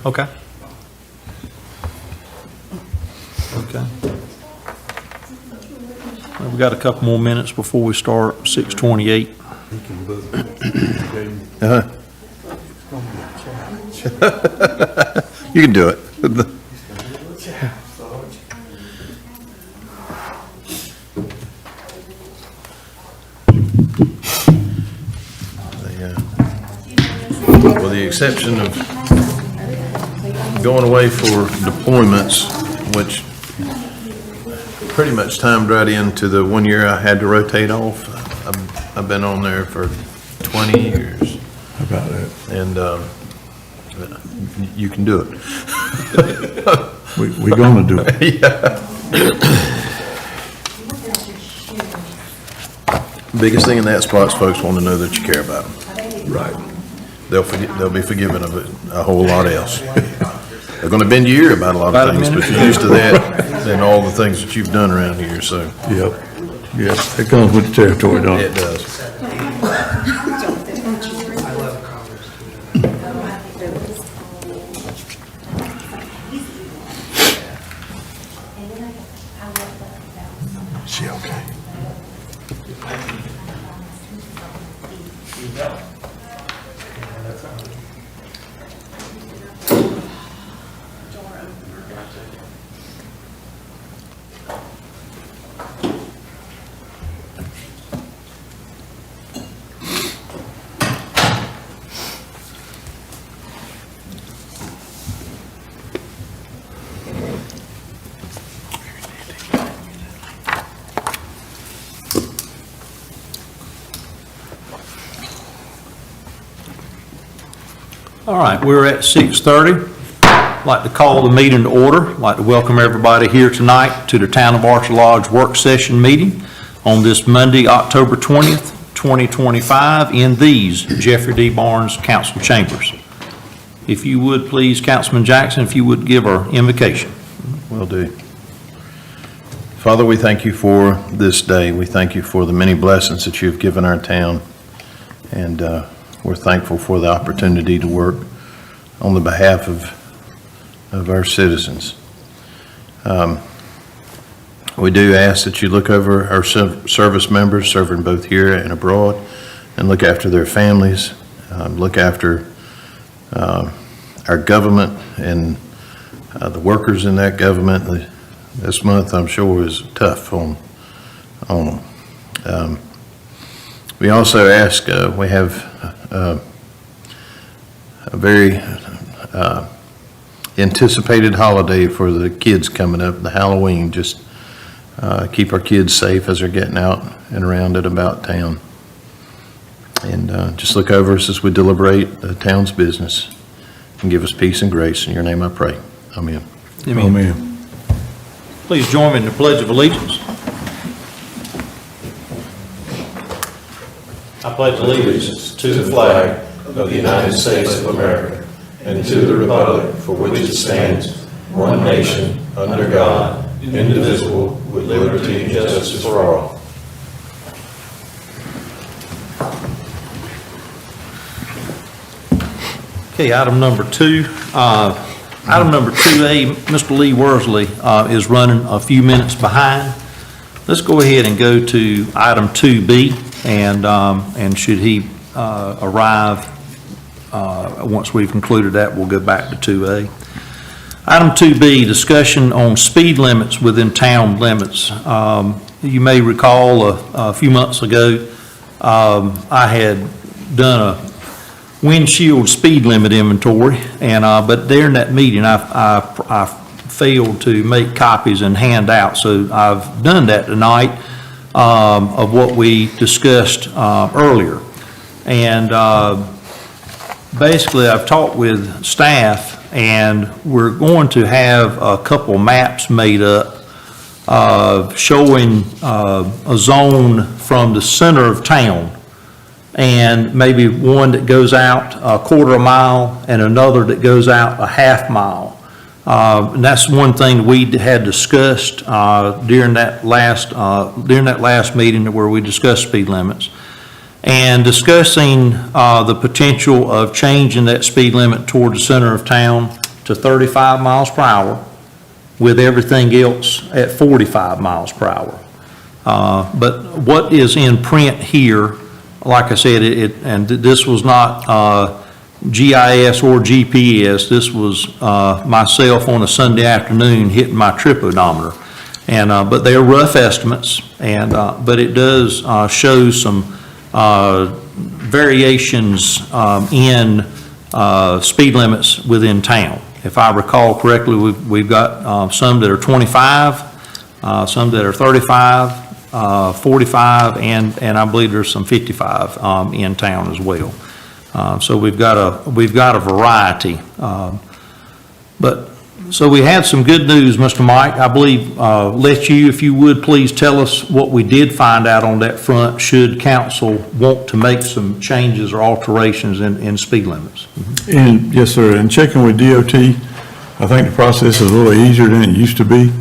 Okay. Okay. Well, we got a couple more minutes before we start, 6:28. You can do it. With the exception of going away for deployments, which pretty much timed right into the 1 year I had to rotate off. I've been on there for 20 years. How about that? And you can do it. We're gonna do it. Biggest thing in that spot is folks want to know that you care about them. Right. They'll be forgiven of a whole lot else. They're gonna bend your ear about a lot About a of things, but minute. you're used to that than all the things that you've done around here, so Yep. Yep. It comes with the territory, don't it it? does. She okay? All right, we're at 6:30. I'd like to call the meeting to order. I'd like to welcome everybody here tonight to the Town of Archer Lodge Work Session Meeting on this Monday, October 20th, 2025, in these Jeffrey D. Barnes Council Chambers. If you would, please, Councilman Jackson, if you would give our invocation. Will do. Father, we thank you for this day. We thank you for the many blessings that you've given our town. And we're thankful for the opportunity to work on the behalf of our citizens. We do ask that you look over our service members serving both here and abroad, and look after their families, look after our government and the workers in that government. This month, I'm sure, is tough on them. We also ask, we have a very anticipated holiday for the kids coming up, the Halloween. Just keep our kids safe as they're getting out and around and about town. And just look over us as we deliberate the town's business, and give us peace and grace. In your name I pray. Amen. Amen. Please join me in the Pledge of Allegiance. I pledge allegiance to the flag of the United States of America and to the republic for which it stands, one nation, under God, indivisible, with liberty and justice for all. Okay, item number 2. Item number 2A, Mr. Lee Worsley is running a few minutes behind. Let's go ahead and go to item 2B, and should he arrive, once we've concluded that, we'll go back to 2A. Item 2B, discussion on speed limits within town limits. You may recall a few months ago, I had done a windshield speed limit inventory, and but during that meeting, I failed to make copies and hand out. So I've done that tonight of what we discussed earlier. And basically, I've talked with staff, and we're going to have a couple maps made up showing a zone from the center of town, and maybe one that goes out a quarter of a mile and another that goes out a half mile. And that's one thing we had discussed during that last meeting where we discussed speed limits, and discussing the potential of changing that speed limit toward the center of town to 35 miles per hour, with everything else at 45 miles per hour. But what is in print here, like I said, and this was not GIS or GPS, this was myself on a Sunday afternoon hitting my trip odometer. And, but they're rough estimates, and, but it does show some variations in speed limits within town. If I recall correctly, we've got some that are 25, some that are 35, 45, and I believe there's some 55 in town as well. So we've got a variety. But so we had some good news, Mr. Mike. I believe, let you, if you would, please tell us what we did find out on that front, should council want to make some changes or alterations in speed limits. And, yes, sir, and checking with DOT, I think the process is a little easier than it used to be.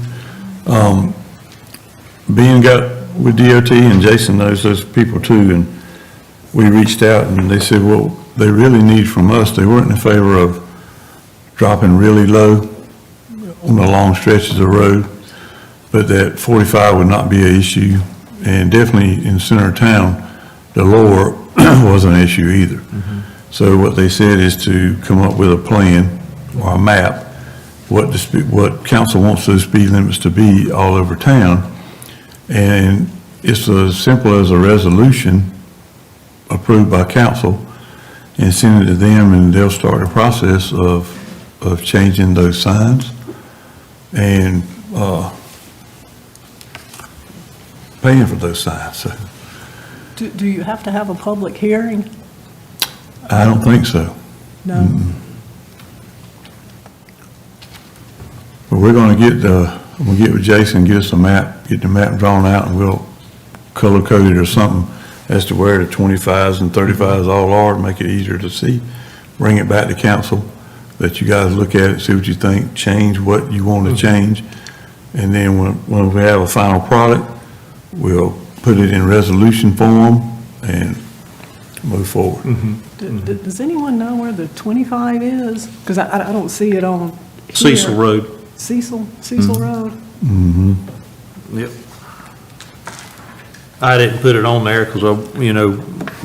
Being got with DOT, and Jason knows those people too, and we reached out and they said, well, they really need from us, they weren't in favor of dropping really low on the long stretches of road, but that 45 would not be an issue, and definitely in the center of town, the lower wasn't an issue either. So what they said is to come up with a plan or a map, what council wants those speed limits to be all over town, and it's as simple as a resolution approved by council and send it to them, and they'll start the process of changing those signs and paying for those signs. So Do you have to have a public hearing? I don't think so. No? But we're gonna we'll get with Jason, get us a map, get the map drawn out, and we'll color code it or something as to where the 25s and 35s all are, make it easier to see. Bring it back to council, let you guys look at it, see what you think, change what you want to change. And then when we have a final product, we'll put it in resolution form and move forward. Does anyone know where the 25 is? Because I don't see it on here. Cecil Road. Cecil Road? Yep. I didn't put it on there because,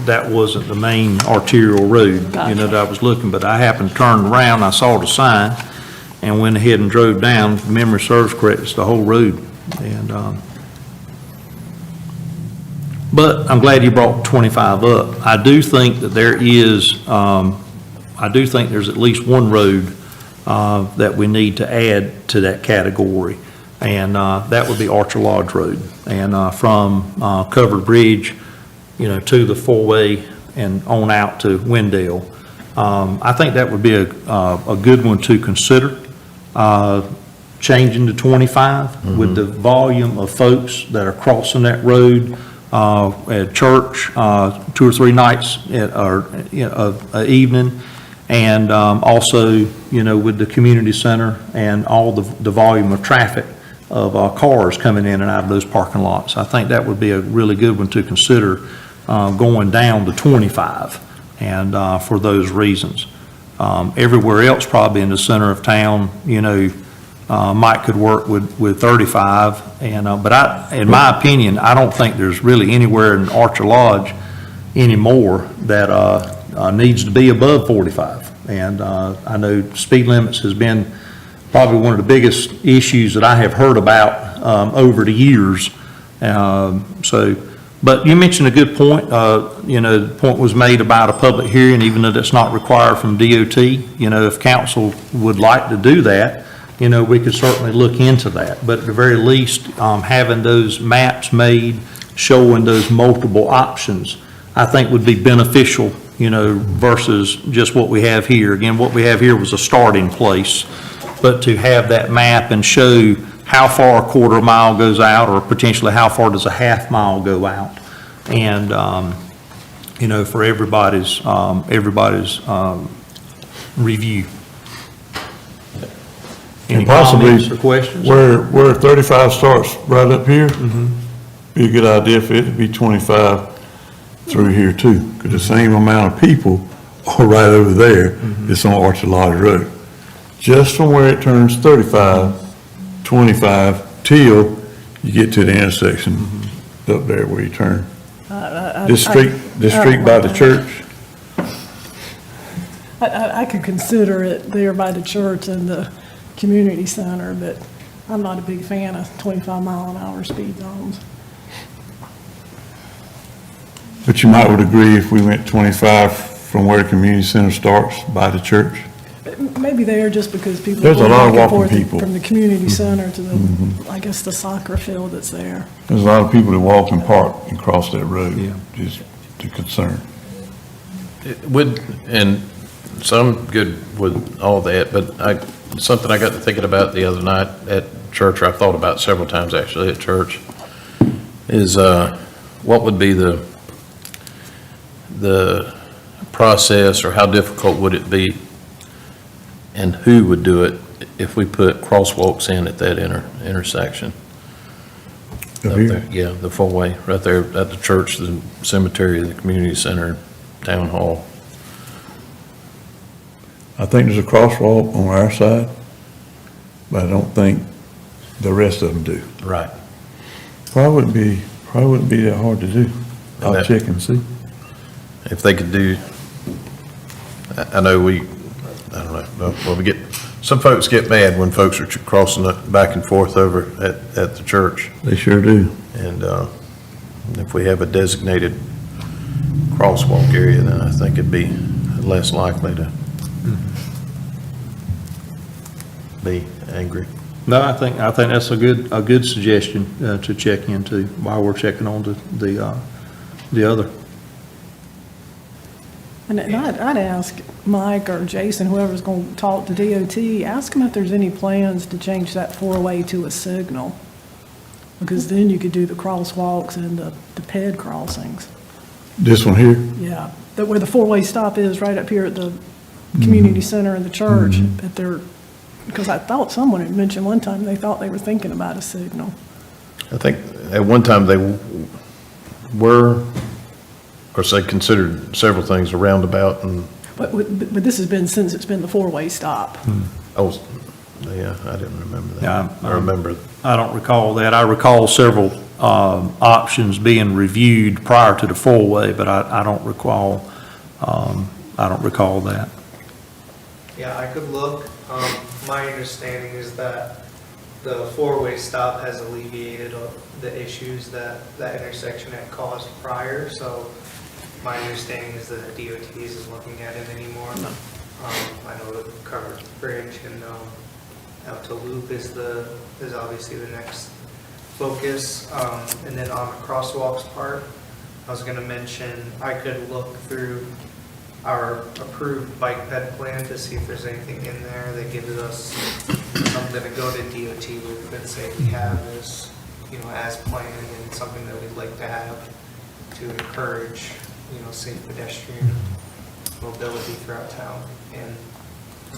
that wasn't the main arterial road, Gotcha. that I was looking, but I happened to turn around, I saw the sign, and went ahead and drove down. If memory serves correct, it's the whole road. And, but I'm glad you brought 25 up. I do think that there's at least one road that we need to add to that category, and that would be Archer Lodge Road, and from Covered Bridge, to the four-way and on out to Wendell. I think that would be a good one to consider, changing to 25 with the volume of folks that are crossing that road at church 2 or 3 nights of evening. And also, with the community center and all the volume of traffic of cars coming in and out of those parking lots. I think that would be a really good one to consider, going down to 25, and for those reasons. Everywhere else probably in the center of town, Mike could work with 35, and but in my opinion, I don't think there's really anywhere in Archer Lodge anymore that needs to be above 45. And I know speed limits has been probably one of the biggest issues that I have heard about over the years. But you mentioned a good point. The point was made about a public hearing, even though that's not required from DOT. If council would like to do that, we could certainly look into that. But at the very least, having those maps made, showing those multiple options, I think would be beneficial, versus just what we have here. Again, what we have here was a starting place, but to have that map and show how far a quarter mile goes out, or potentially how far does a half mile go out, and, for everybody's review. Any And possibly comments or questions? Where 35 starts right up here, be a good idea for it to be 25 through here too, because the same amount of people are right over there. It's on Archer Lodge Road. just from where it turns 35, 25, till you get to the intersection up there where you turn. This street by the church, I could consider it there by the church and the community center, but I'm not a big fan of 25-mile-an-hour speed zones. but you might would agree if we went 25 from where the community center starts by the church. Maybe there, just because people are There's a going lot of back and walking forth people. from the community center to the, I guess, the soccer field that's there. There's a lot of people that walk and park and cross that road, just the concern. It would, and so I'm good with all that, but something I got to thinking about the other night at church, or I've thought about several times actually at church, is what would be the process, or how difficult would it be, and who would do it if we put crosswalks in at that intersection? Up Up here? there, yeah, the four-way, right there at the church, the cemetery, the community center, town hall. I think there's a crosswalk on our side, but I don't think the rest of them do. Right. Probably wouldn't be that hard to do. I'll that- check and see. If they could do, I know I don't know, well, some folks get mad when folks are crossing it back and forth over at the church. They sure do. And if we have a designated crosswalk area, then I think it'd be less likely to be angry. No, I think that's a good suggestion to check into while we're checking on the other. And I'd ask Mike or Jason, whoever's going to talk to DOT, ask them if there's any plans to change that four-way to a signal. Because then you could do the crosswalks and the ped crossings. This one here? Yeah, that where the four-way stop is, right up here at the community center and the church, that they're, because I thought someone had mentioned one time they thought they were thinking about a signal. I think at one time they were, of course, they considered several things, a roundabout and, But this has been since it's been the four-way stop. yeah, I didn't remember that. Yeah, I remember, I don't recall that. I recall several options being reviewed prior to the four-way, but I don't recall that. Yeah, I could look. My understanding is that the four-way stop has alleviated the issues that intersection had caused prior, so my understanding is that DOT isn't looking at it anymore. I know the covered bridge and out to Loop is obviously the next focus. And then on the crosswalks part, I was going to mention I could look through our approved bike ped plan to see if there's anything in there that gives us something to go to DOT with and say we have this, as planned, and something that we'd like to have to encourage, safe pedestrian mobility throughout town. And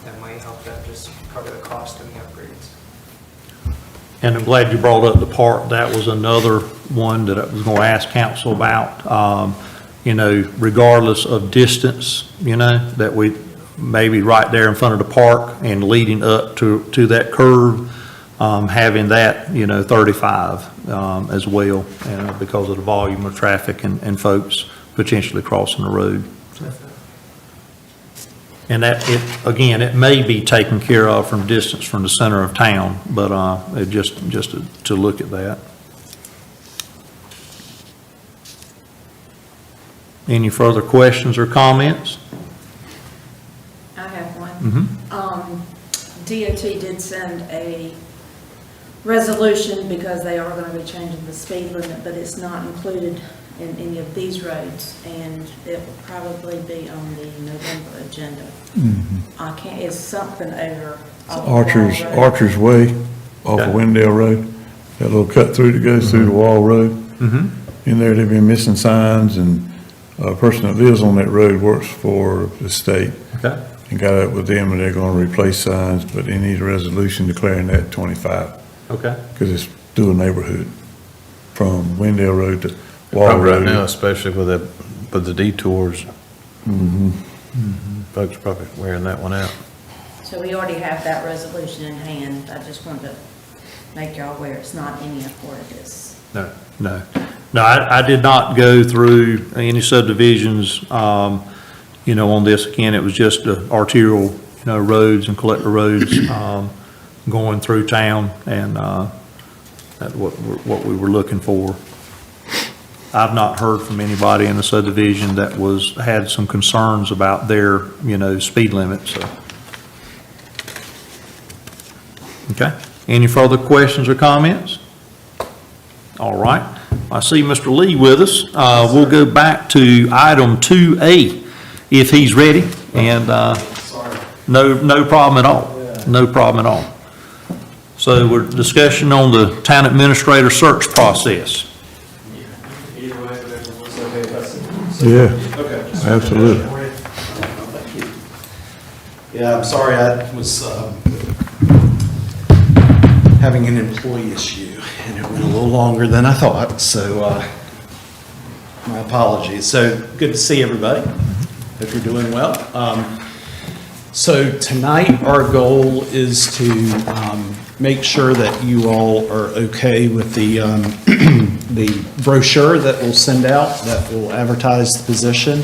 that might help them just cover the cost of the upgrades. And I'm glad you brought up the park. That was another one that I was going to ask council about. Regardless of distance, that we maybe right there in front of the park and leading up to that curve, having that, 35 as well, because of the volume of traffic and folks potentially crossing the road. And it may be taken care of from distance from the center of town, but just to look at that. Any further questions or comments? I have one. DOT did send a resolution because they are going to be changing the speed limit, but it's not included in any of these roads, and it will probably be on the November agenda. It's something over. off Wall Road. Archer's Way off of Okay. Wendell Road, that little cut through that goes through the Wall Road. In there, they've been missing signs, and a person that lives on that road works for the state Okay. and got up with them, and they're gonna replace signs, but they need a resolution declaring that 25, Okay. because it's through a neighborhood from Wendell Road to Wall probably right now, Road. especially with the detours. Folks are probably wearing that one out. So we already have that resolution in hand. I just wanted to make y'all aware it's not any part of this. No, no. No, I did not go through any subdivisions, on this. Again, it was just the arterial, roads and collector roads, going through town, and, that's what we were looking for. I've not heard from anybody in the subdivision that had some concerns about their, speed limit, so. Okay, any further questions or comments? All right, I see Mr. Lee with us. We'll go back to item 2A if he's ready, and, no problem at all, no problem at all. So we're discussing on the town administrator search process. Either way, whatever was okay with us. Yeah, Okay. absolutely. Yeah, I'm sorry, I was having an employee issue, and it went a little longer than I thought, so my apologies. So, good to see everybody. Hope you're doing well. So tonight, our goal is to make sure that you all are okay with the the brochure that we'll send out, that will advertise the position.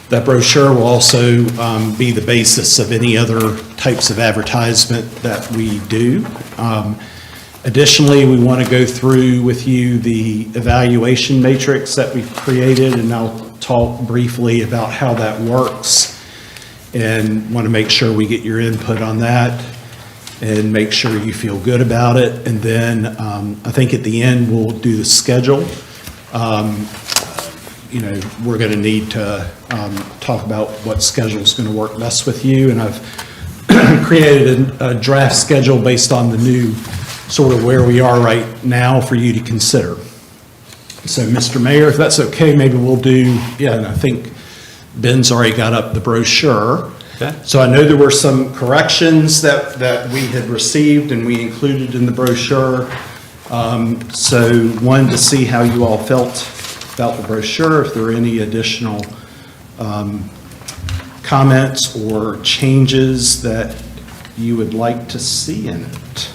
That brochure will also be the basis of any other types of advertisement that we do. Additionally, we want to go through with you the evaluation matrix that we've created, and I'll talk briefly about how that works, and want to make sure we get your input on that and make sure you feel good about it. And then I think at the end, we'll do the schedule. We're going to need to talk about what schedule is going to work best with you. And I've created a draft schedule based on the new sort of where we are right now for you to consider. So, Mr. Mayor, if that's okay, maybe we'll do, and I think Ben's already got up the brochure. Okay. So I know there were some corrections that we had received and we included in the brochure. So wanted to see how you all felt about the brochure, if there are any additional comments or changes that you would like to see in it.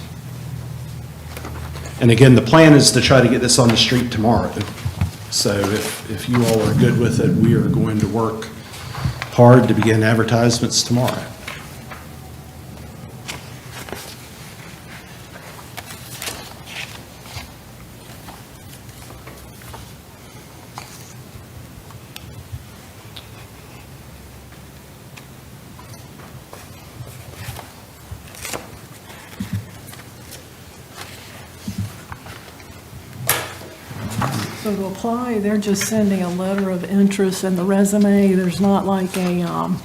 And again, the plan is to try to get this on the street tomorrow. So if you all are good with it, we are going to work hard to begin advertisements tomorrow. So to apply, they're just sending a letter of interest and the resume. There's not like a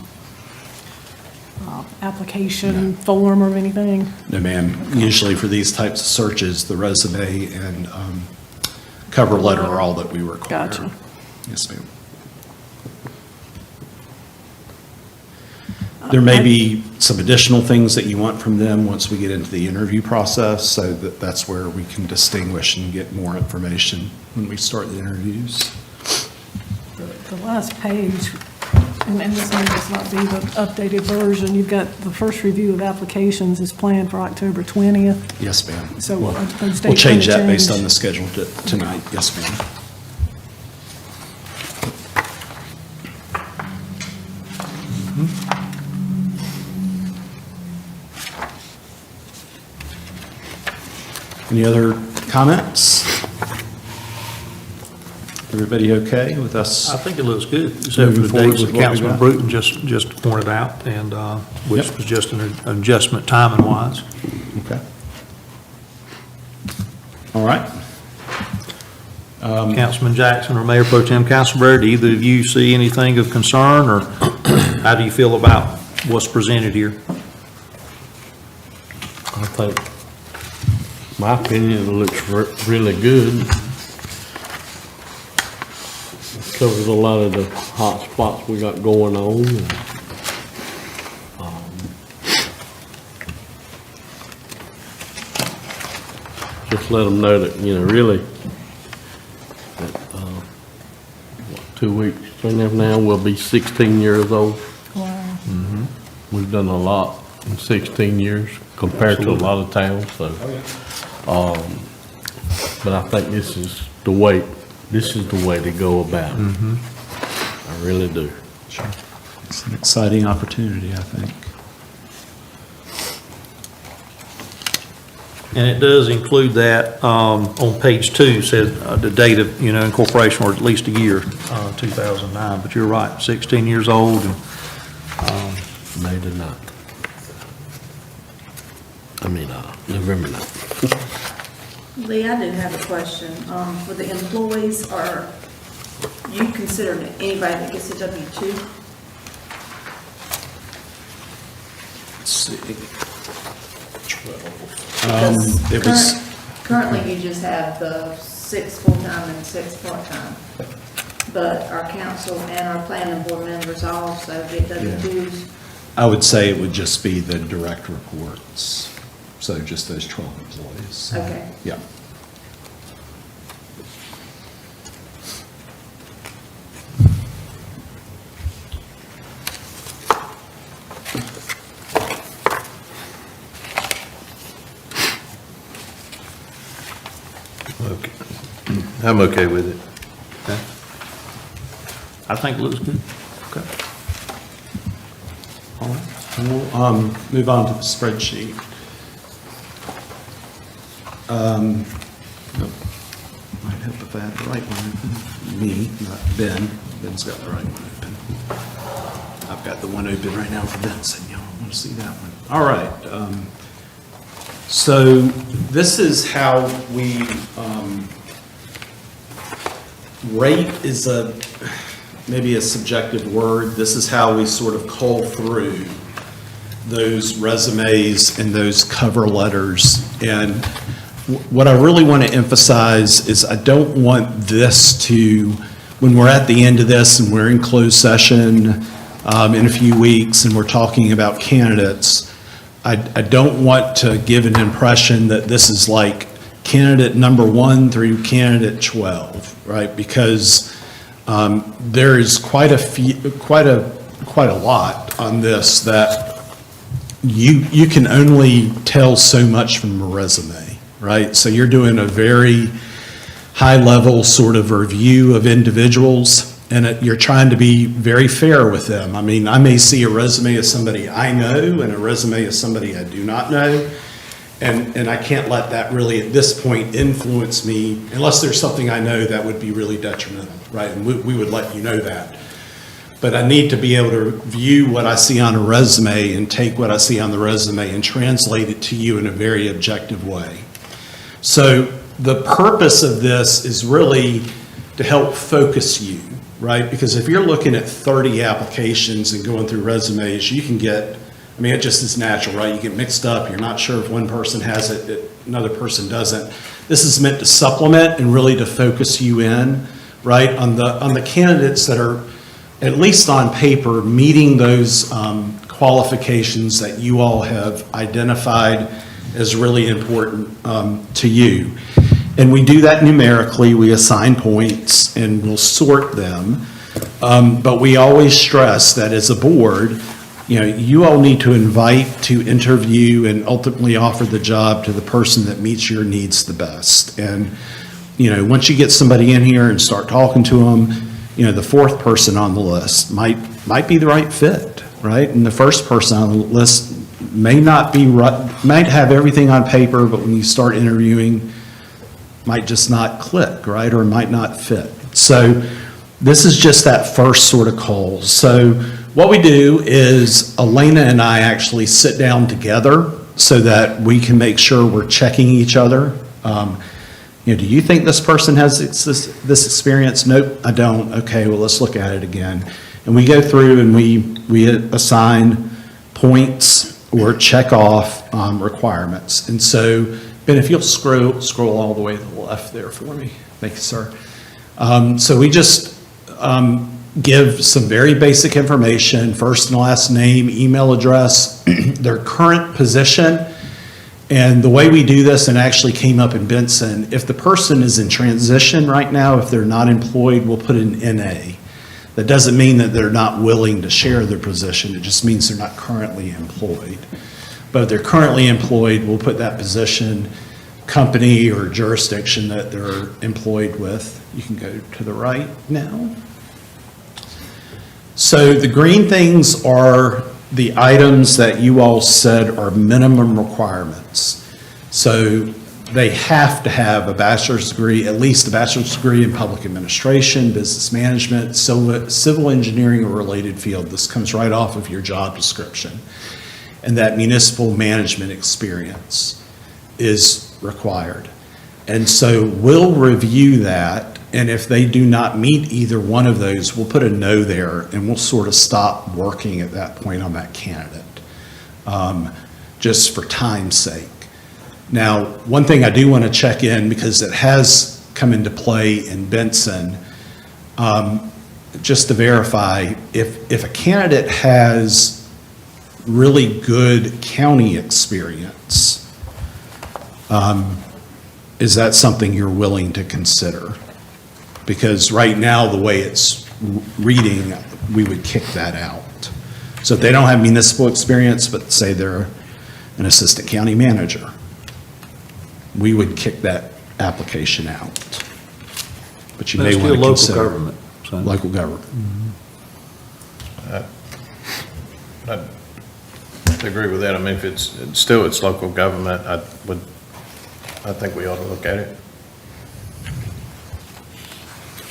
application form or anything? No, ma'am. Usually for these types of searches, the resume and cover letter are all that we require. Gotcha. Yes, ma'am. There may be some additional things that you want from them once we get into the interview process, so that's where we can distinguish and get more information when we start the interviews. The last page, and this may just not be the updated version, you've got the first review of applications is planned for October 20th. Yes, ma'am. So are those dates We'll change gonna that based change? on the schedule tonight. Yes, ma'am. Any other comments? Everybody okay with us? I think it looks good, except for the Moving forward dates with that what we Councilman got. Bruton just pointed out, and, which Yep. was just an adjustment timing-wise. Okay. All right. Councilman Jackson or Mayor Pro Tem Castleberry, do either of you see anything of concern, or how do you feel about what's presented here? I think, my opinion, it looks really good. Covers a lot of the hot spots we got going on. And, just let them know that, really, that, 2 weeks from now, we'll be 16 years old. Wow. We've done a lot in 16 years compared to a lot of towns, so. But I think this is the way to go about it. I really do. It's an exciting opportunity, I think. And it does include that, on page 2, says the date of, incorporation, or at least a year, 2009. But you're right, 16 years old, and May the 9th. I mean, November 9th. Lee, I do have a question. For the employees, are you considering anybody that gets a W-2? Let's see. 12. Because It was, currently you just have the 6 full-time and 6 part-time. But our council and our planning board members also get W-2s. I would say it would just be the direct reports, so just those 12 employees. Okay. Yeah. Okay. I'm okay with it. I think it looks good. Okay. All right. We'll move on to the spreadsheet. Nope. Might help if I had the right one open. Me, not Ben. Ben's got the right one open. I've got the one open right now for Benson. Y'all want to see that one? All right. So this is how we, rate is maybe a subjective word. This is how we sort of cull through those resumes and those cover letters. And what I really want to emphasize is I don't want this to, when we're at the end of this and we're in closed session in a few weeks and we're talking about candidates, I don't want to give an impression that this is like candidate number 1 through candidate 12, right? Because there is quite a lot on this that you can only tell so much from a resume, right? So you're doing a very high-level sort of review of individuals, and you're trying to be very fair with them. I mean, I may see a resume of somebody I know and a resume of somebody I do not know, and I can't let that really, at this point, influence me, unless there's something I know that would be really detrimental, right? And we would let you know that. But I need to be able to view what I see on a resume and take what I see on the resume and translate it to you in a very objective way. So the purpose of this is really to help focus you, right? Because if you're looking at 30 applications and going through resumes, you can get, I mean, it just is natural, right? You get mixed up. You're not sure if one person has it, another person doesn't. This is meant to supplement and really to focus you in, right? On the candidates that are, at least on paper, meeting those qualifications that you all have identified as really important to you. And we do that numerically. We assign points and we'll sort them. But we always stress that as a board, you all need to invite, to interview, and ultimately offer the job to the person that meets your needs the best. And, once you get somebody in here and start talking to them, the fourth person on the list might be the right fit, right? And the first person on the list may not be right, might have everything on paper, but when you start interviewing, might just not click, right? Or might not fit. So this is just that first sort of call. So what we do is Elena and I actually sit down together so that we can make sure we're checking each other. Do you think this person has this experience? Nope, I don't. Okay, well, let's look at it again. And we go through and we assign points or check off requirements. And so, Ben, if you'll scroll all the way to the left there for me. Thank you, sir. So we just give some very basic information, first and last name, email address, their current position. And the way we do this, and actually came up in Benson, if the person is in transition right now, if they're not employed, we'll put an NA. That doesn't mean that they're not willing to share their position. It just means they're not currently employed. but if they're currently employed, we'll put that position, company or jurisdiction that they're employed with. You can go to the right now. So the green things are the items that you all said are minimum requirements. So they have to have a bachelor's degree, at least a bachelor's degree in public administration, business management, civil engineering or related field. This comes right off of your job description. And that municipal management experience is required. And so we'll review that, and if they do not meet either one of those, we'll put a no there, and we'll sort of stop working at that point on that candidate, just for time's sake. Now, one thing I do want to check in, because it has come into play in Benson, just to verify, if a candidate has really good county experience, is that something you're willing to consider? Because right now, the way it's reading, we would kick that out. So if they don't have municipal experience, but say they're an assistant county manager, we would kick that application out. But you may That's want to still local consider. government. So- Local government. I agree with that. I mean, if it's local government, I think we ought to look at it.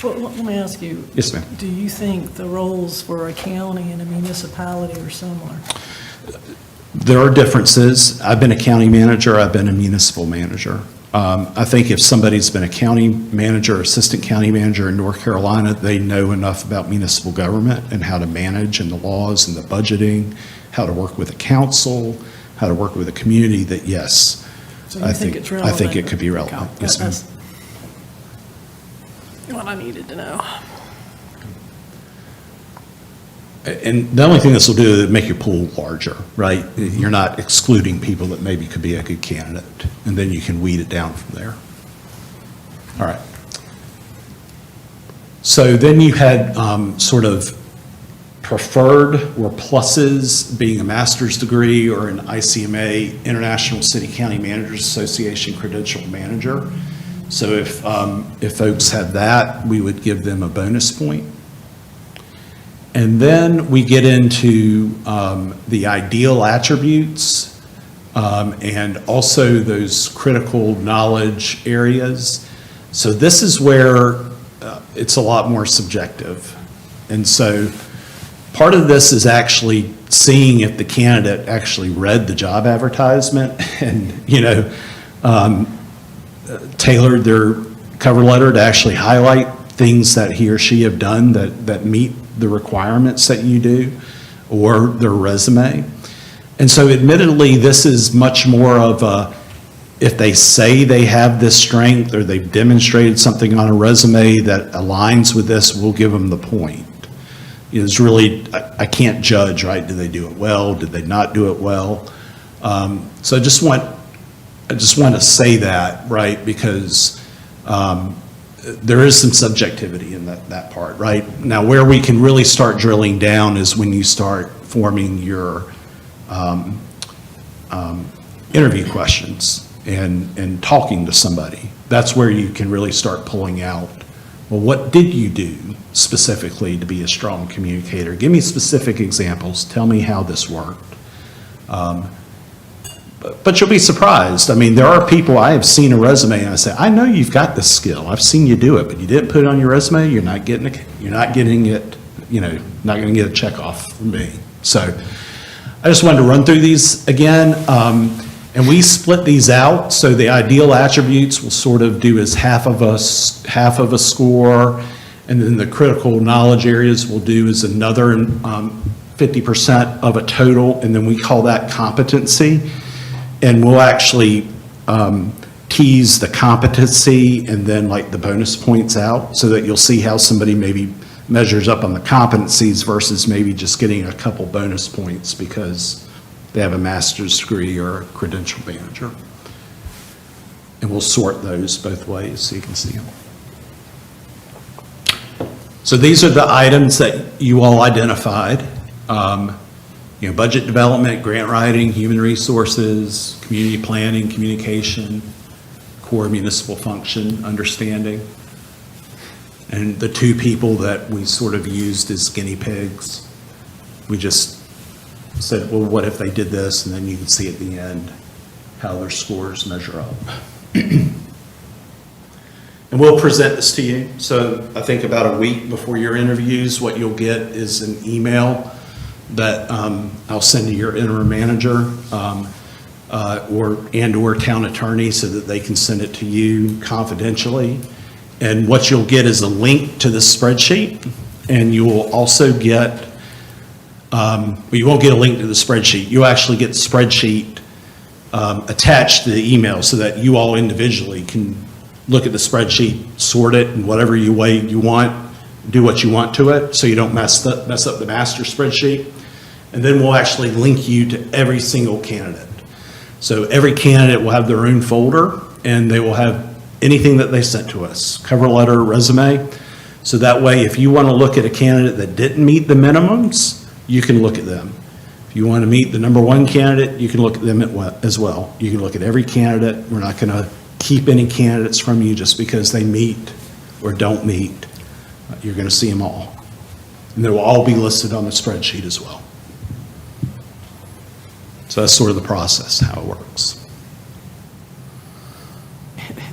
Well, let me ask you. Yes, ma'am. Do you think the roles for a county and a municipality are similar? There are differences. I've been a county manager, I've been a municipal manager. I think if somebody's been a county manager, assistant county manager in North Carolina, they know enough about municipal government and how to manage and the laws and the budgeting, how to work with a council, how to work with a community, that yes. So you think it's relevant? I think it could be relevant. Okay. Yes, ma'am. That's what I needed to know. And the only thing this will do is make your pool larger, right? You're not excluding people that maybe could be a good candidate, and then you can weed it down from there. All right. So then you had sort of preferred or pluses being a master's degree or an ICMA, International City County Managers Association credentialed manager. So if folks have that, we would give them a bonus point. And then we get into the ideal attributes and also those critical knowledge areas. So this is where it's a lot more subjective. And so part of this is actually seeing if the candidate actually read the job advertisement and, tailored their cover letter to actually highlight things that he or she have done that meet the requirements that you do, or their resume. And so admittedly, this is much more of a, if they say they have this strength or they've demonstrated something on a resume that aligns with this, we'll give them the point. It's really, I can't judge, right? Did they do it well? Did they not do it well? So I just want to say that, right? Because there is some subjectivity in that part, right? Now, where we can really start drilling down is when you start forming your interview questions and talking to somebody. That's where you can really start pulling out, well, what did you do specifically to be a strong communicator? Give me specific examples. Tell me how this worked. But you'll be surprised. I mean, there are people, I have seen a resume and I say, I know you've got this skill. I've seen you do it, but you didn't put it on your resume. You're not getting it, not going to get a check off from me. So I just wanted to run through these again. And we split these out. So the ideal attributes will sort of do as half of a score. And then the critical knowledge areas will do as another 50% of a total. And then we call that competency. And we'll actually tease the competency and then like the bonus points out so that you'll see how somebody maybe measures up on the competencies versus maybe just getting a couple bonus points because they have a master's degree or a credential manager. And we'll sort those both ways so you can see them. So these are the items that you all identified. budget development, grant writing, human resources, community planning, communication, core municipal function, understanding. And the two people that we sort of used as guinea pigs, we just said, well, what if they did this? And then you can see at the end how their scores measure up. And we'll present this to you. So I think about a week before your interviews, what you'll get is an email that I'll send to your interim manager or town attorney so that they can send it to you confidentially. And what you'll get is a link to the spreadsheet, and you will also get, well, you won't get a link to the spreadsheet. You'll actually get the spreadsheet attached to the email so that you all individually can look at the spreadsheet, sort it in whatever way you want, do what you want to it, so you don't mess up the master spreadsheet. And then we'll actually link you to every single candidate. So every candidate will have their own folder, and they will have anything that they sent to us, cover letter, resume. So that way, if you want to look at a candidate that didn't meet the minimums, you can look at them. If you want to meet the number one candidate, you can look at them as well. You can look at every candidate. We're not going to keep any candidates from you just because they meet or don't meet. You're going to see them all. And they will all be listed on the spreadsheet as well. So that's sort of the process, how it works.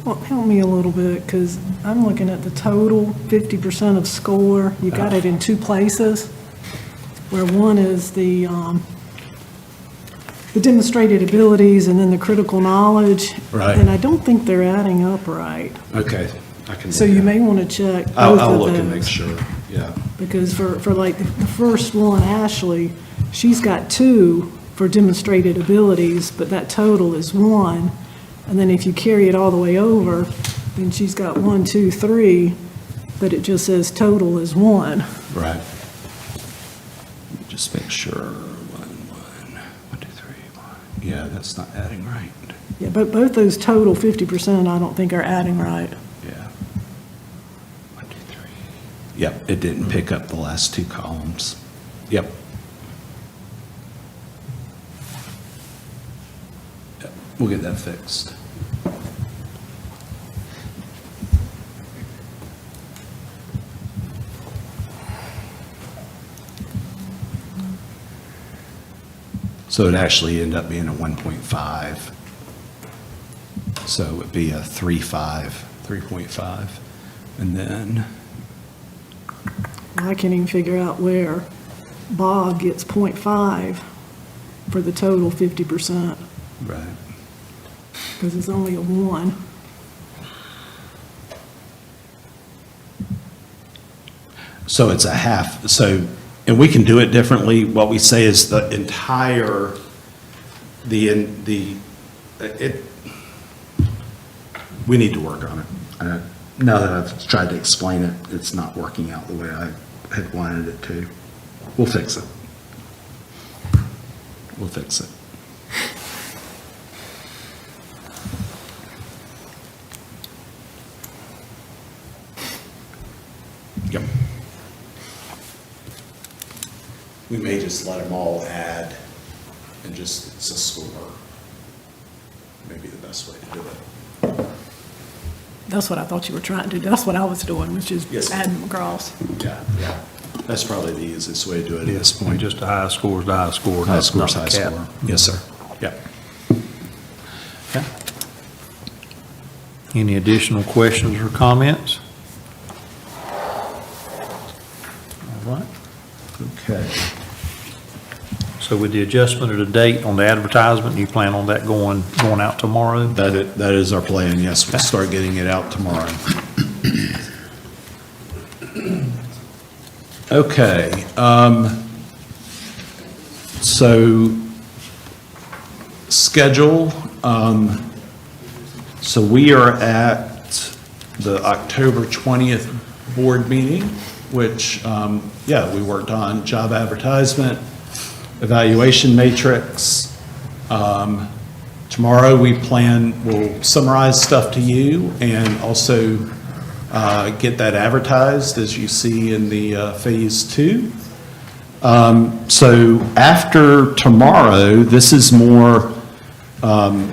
Help me a little bit, because I'm looking at the total, 50% of score. You got it in two places, where one is the demonstrated abilities and then the critical knowledge. Right. And I don't think they're adding up right. Okay, I can. So you may want to check both I'll of look and make those. sure, yeah. Because for like the first one, Ashley, she's got 2 for demonstrated abilities, but that total is 1. And then if you carry it all the way over, then she's got 1, 2, 3, but it just says total is 1. Right. Let me just make sure. 1, 2, 3, 1. Yeah, that's not adding right. Yeah, but both those total 50% I don't think are adding right. Yeah. 1, 2, 3. Yep, it didn't pick up the last 2 columns. Yep. Yep, we'll get that fixed. So it actually ended up being a 1.5. So it would be a 3.5. And then, I can't even figure out where Bob gets 0.5 for the total 50%, right. because it's only a 1. So it's a half, so, and we can do it differently. What we say is the entire, we need to work on it. Now that I've tried to explain it, it's not working out the way I had wanted it to. We'll fix it. We'll fix it. Yep. We may just let them all add and just, it's a score. Maybe the best way to do it. That's what I thought you were trying to do. That's what I was doing, which is Yes. adding them across. Yeah. That's probably the easiest way to do it at this point. Just the high score is the high score. High not score, the high cap. score. Yes, sir. Yep. Okay. Any additional questions or comments? All right. Okay. So with the adjustment of the date on the advertisement, you plan on that going out tomorrow? That is our plan, yes. We'll start getting it out tomorrow. Okay. So schedule, so we are at the October 20th board meeting, which, we worked on job advertisement, evaluation matrix. Tomorrow, we'll summarize stuff to you and also get that advertised, as you see in the Phase 2. So after tomorrow, this is more how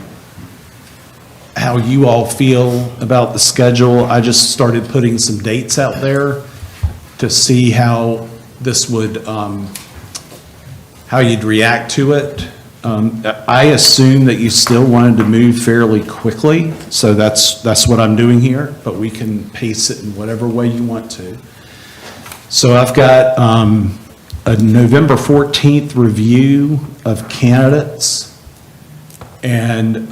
you all feel about the schedule. I just started putting some dates out there to see how this would, how you'd react to it. I assume that you still wanted to move fairly quickly, so that's what I'm doing here, but we can pace it in whatever way you want to. So I've got a November 14th review of candidates, and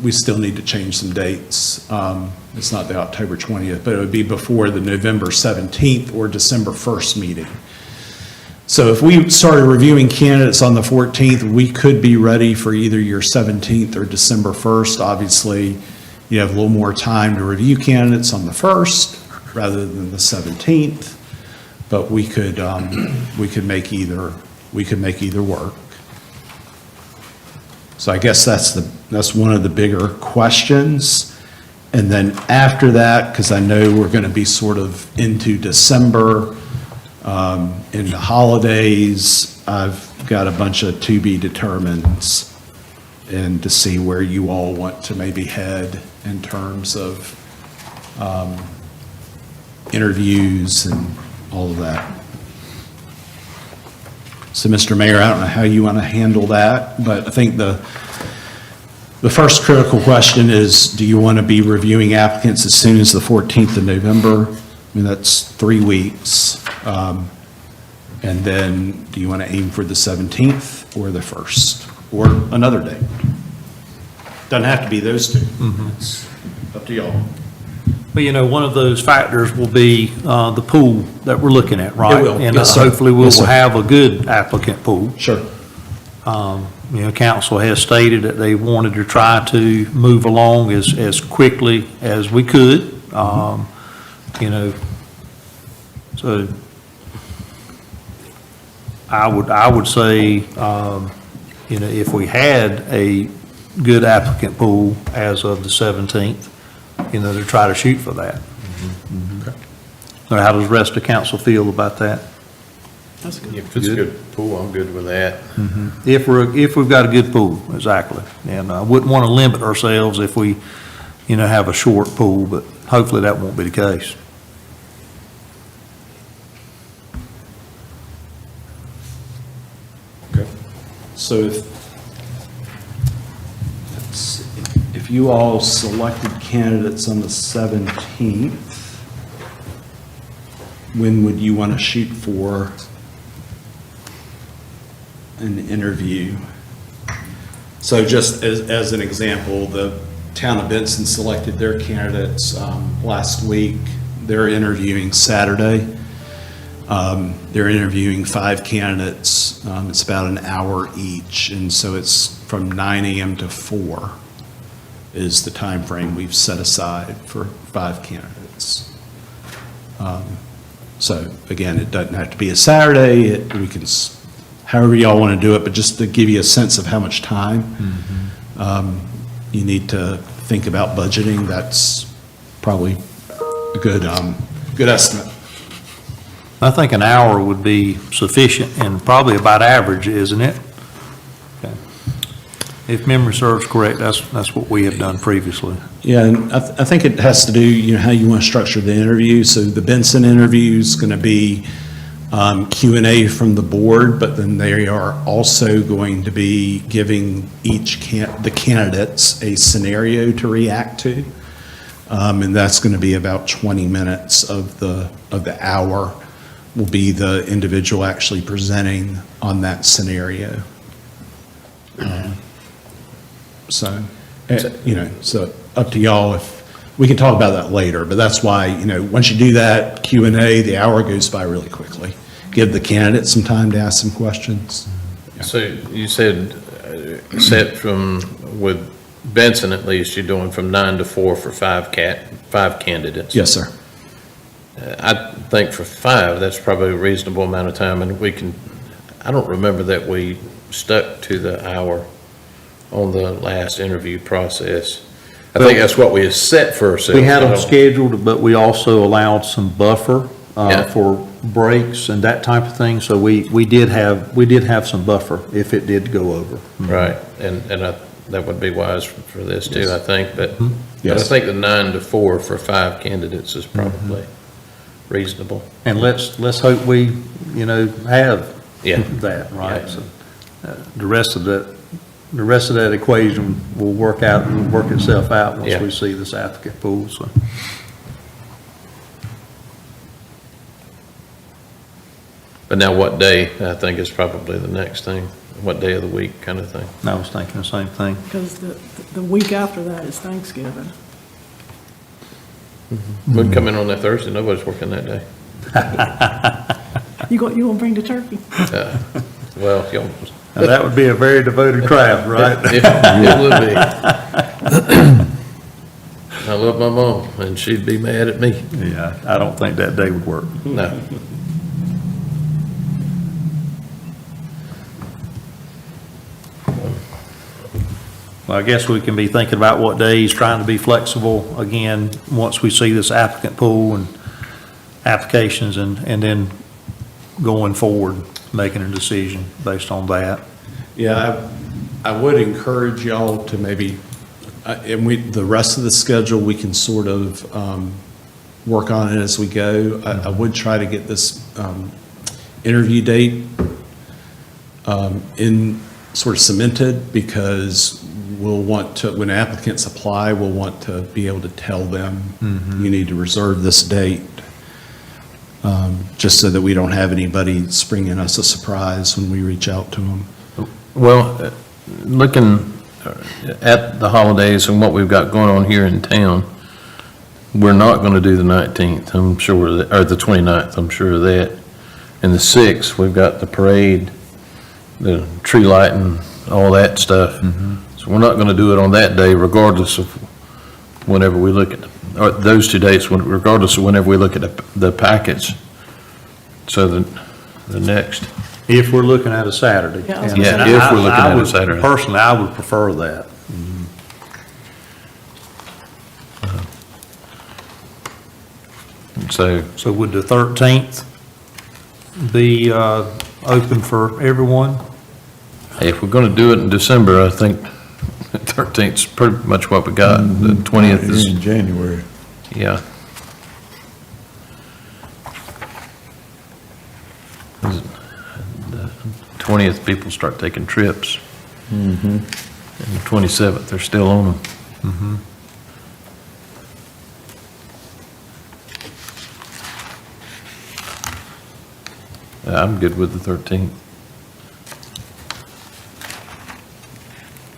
we still need to change some dates. It's not the October 20th, but it would be before the November 17th or December 1st meeting. So if we started reviewing candidates on the 14th, we could be ready for either your 17th or December 1st. Obviously, you have a little more time to review candidates on the 1st rather than the 17th, but we could make either work. So I guess that's one of the bigger questions. And then after that, because I know we're going to be sort of into December, in the holidays, I've got a bunch of to be determineds, and to see where you all want to maybe head in terms of interviews and all of that. So, Mr. Mayor, I don't know how you want to handle that, but I think the first critical question is, do you want to be reviewing applicants as soon as the 14th of November? I mean, that's 3 weeks. And then, do you want to aim for the 17th or the 1st, or another date? Doesn't have to be those two. It's up to y'all. But, you know, one of those factors will be the pool that we're looking at, right? It will. And Yes, sir. hopefully we'll Yes, sir. have a good applicant pool. Sure. You know, council has stated that they wanted to try to move along as quickly as we could. You know, so I would say, you know, if we had a good applicant pool as of the 17th, you know, to try to shoot for that. Now, how does the rest of council feel about that? That's good. If it's a good pool, I'm good with that. If we've got a good pool, exactly. And I wouldn't want to limit ourselves if we, you know, have a short pool, but hopefully that won't be the case. So if you all selected candidates on the 17th, when would you want to shoot for an interview? So just as an example, the town of Benson selected their candidates last week. They're interviewing Saturday. They're interviewing 5 candidates. It's about an hour each, and so it's from 9 a.m. to 4 is the time frame we've set aside for 5 candidates. So again, it doesn't have to be a Saturday. We can, however y'all want to do it, but just to give you a sense of how much time you need to think about budgeting, that's probably a good estimate. I think an hour would be sufficient and probably about average, isn't it? Okay. If memory serves correct, that's what we have done previously. Yeah, and I think it has to do, you know, how you want to structure the interview. So the Benson interview is going to be Q&A from the board, but then they are also going to be giving the candidates a scenario to react to. And that's going to be about 20 minutes of the hour will be the individual actually presenting on that scenario. So, you know, so up to y'all if, we can talk about that later, but that's why, you know, once you do that Q&A, the hour goes by really quickly. Give the candidates some time to ask some questions. So you said, set from, with Benson at least, you're doing from 9 to 4 for 5 candidates. Yes, sir. I think for 5, that's probably a reasonable amount of time, and I don't remember that we stuck to the hour on the last interview process. I think that's what we had set for ourselves. We had them scheduled, but we also allowed some buffer Yeah. for breaks and that type of thing, so we did have some buffer if it did go over. Right, and that would be wise for this too, I think, but I Yes. think the 9 to 4 for 5 candidates is probably reasonable. And let's hope we, have Yeah. that, right? Yeah. So, the rest of that equation will work itself out once Yeah. we see this applicant pool, so. But now what day, I think is probably the next thing, what day of the week kind of thing. I was thinking the same thing. Because the week after that is Thanksgiving. We can come in on that Thursday, nobody's working that day. You gonna bring the turkey? Well, y'all, Now, that would be a very devoted crowd, right? it would be. I love my mom, and she'd be mad at me. Yeah, I don't think that day would work. No. Well, I guess we can be thinking about what days, trying to be flexible again, once we see this applicant pool and applications and then going forward, making a decision based on that. Yeah, I would encourage y'all to maybe, and the rest of the schedule, we can sort of work on it as we go. I would try to get this interview date in sort of cemented, because we'll want to, when applicants apply, we'll want to be able to tell them, you need to reserve this date, just so that we don't have anybody springing us a surprise when we reach out to them. Well, looking at the holidays and what we've got going on here in town, we're not going to do the 19th, I'm sure, or the 29th, I'm sure of that. And the 6th, we've got the parade, the tree lighting, all that stuff. So we're not going to do it on that day regardless of whenever we look at, or those 2 dates, regardless of whenever we look at the packets. So the next. If we're looking at a Saturday. Yeah, I was And gonna say- if we're looking I at a would- Saturday. Personally, I would prefer that. So So would the 13th be open for everyone? if we're going to do it in December, I think 13th is pretty much what we got. The 20th is, In January. yeah. The 20th, people start taking trips. And the 27th, they're still on them. I'm good with the 13th.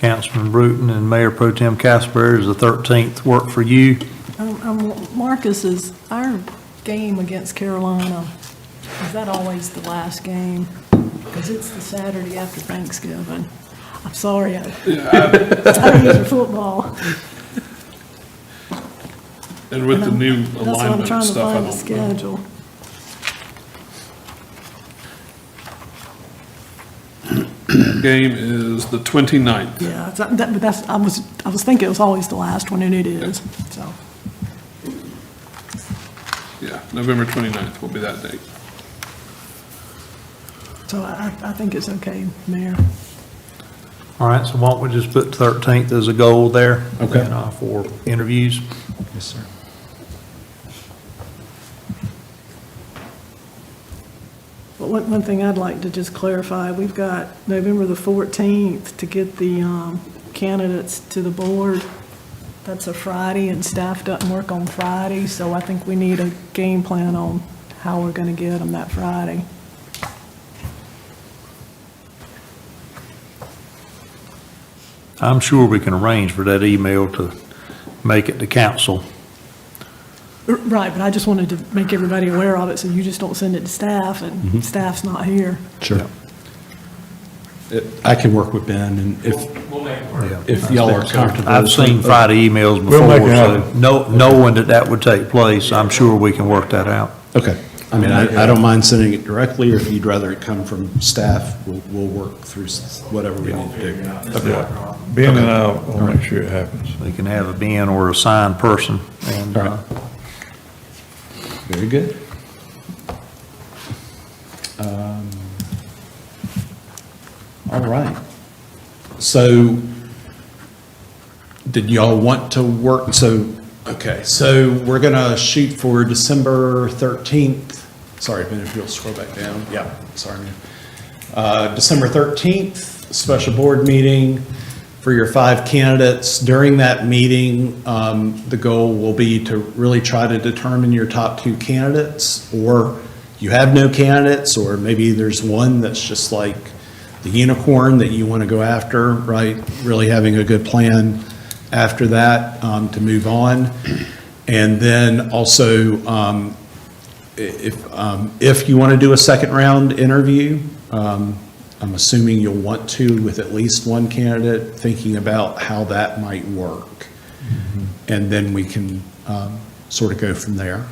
Councilman Bruton and Mayor Pro Tem Casper, is the 13th work for you? Marcus, is our game against Carolina, is that always the last game? Because it's the Saturday after Thanksgiving. I'm sorry, I don't use football. And with the new That's what I'm alignment trying to stuff, I find the don't know. schedule. Game is the 29th. Yeah, but that's, I was thinking it was always the last one, and it is, so. Yeah, November 29th will be that date. So I think it's okay, Mayor. All right, so why don't we just put 13th as a goal there? Okay. And, for interviews? Yes, sir. But one thing I'd like to just clarify, we've got November the 14th to get the candidates to the board. That's a Friday, and staff doesn't work on Friday, so I think we need a game plan on how we're going to get them that Friday. I'm sure we can arrange for that email to make it to council. Right, but I just wanted to make everybody aware of it, so you just don't send it to staff, and staff's not here. Sure. I can work with Ben, and if y'all are comfortable. I've seen Friday emails We'll make before, it so happen. knowing that would take place, I'm sure we can work that out. Okay. I mean, I don't mind sending it directly, or if you'd rather it come from staff, we'll work through whatever we need to do. Ben and I'll make sure it happens. We can have a Ben or a signed person, and, All right. Very good. All right. So, did y'all want to work, okay, so we're gonna shoot for December 13th. Sorry, Ben, if you'll scroll back down. Yeah, sorry, man. December 13th, special board meeting for your 5 candidates. During that meeting, the goal will be to really try to determine your top 2 candidates, or you have no candidates, or maybe there's one that's just like the unicorn that you want to go after, right? Really having a good plan after that to move on. And then also, if you want to do a second round interview, I'm assuming you'll want to with at least one candidate, thinking about how that might work. And then we can sort of go from there.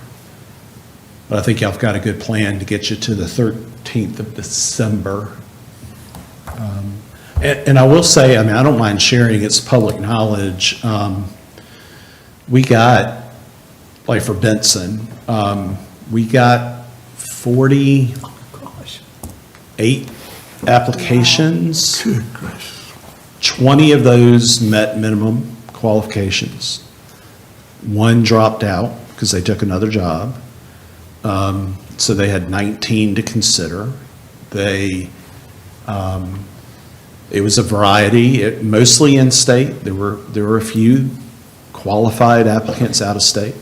But I think y'all have got a good plan to get you to the 13th of December. And I will say, I mean, I don't mind sharing, it's public knowledge. We got, like for Benson, we got 48 applications. 20 of those met minimum qualifications. 1 dropped out because they took another job. So they had 19 to consider. It was a variety, mostly in-state. There were a few qualified applicants out of state.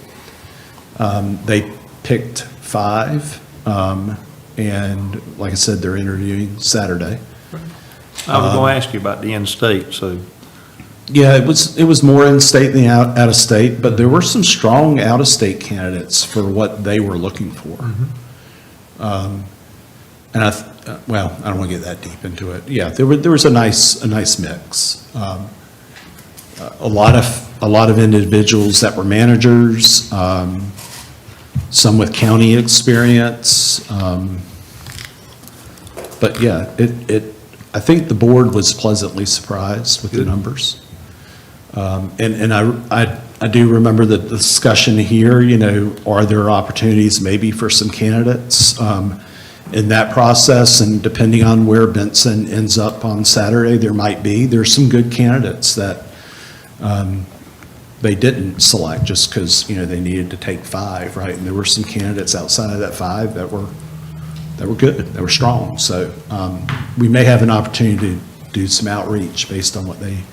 They picked 5, and like I said, they're interviewing Saturday. I was going to ask you about the in-state, so. Yeah, it was more in-state than out of state, but there were some strong out-of-state candidates for what they were looking for. And I don't want to get that deep into it. Yeah, there was a nice mix. A lot of individuals that were managers, some with county experience. But yeah, I think the board was pleasantly surprised with the numbers. And I do remember the discussion here, are there opportunities maybe for some candidates in that process? And depending on where Benson ends up on Saturday, there's some good candidates that they didn't select just because, they needed to take 5, right? And there were some candidates outside of that 5 that were good, that were strong. So we may have an opportunity to do some outreach based on what they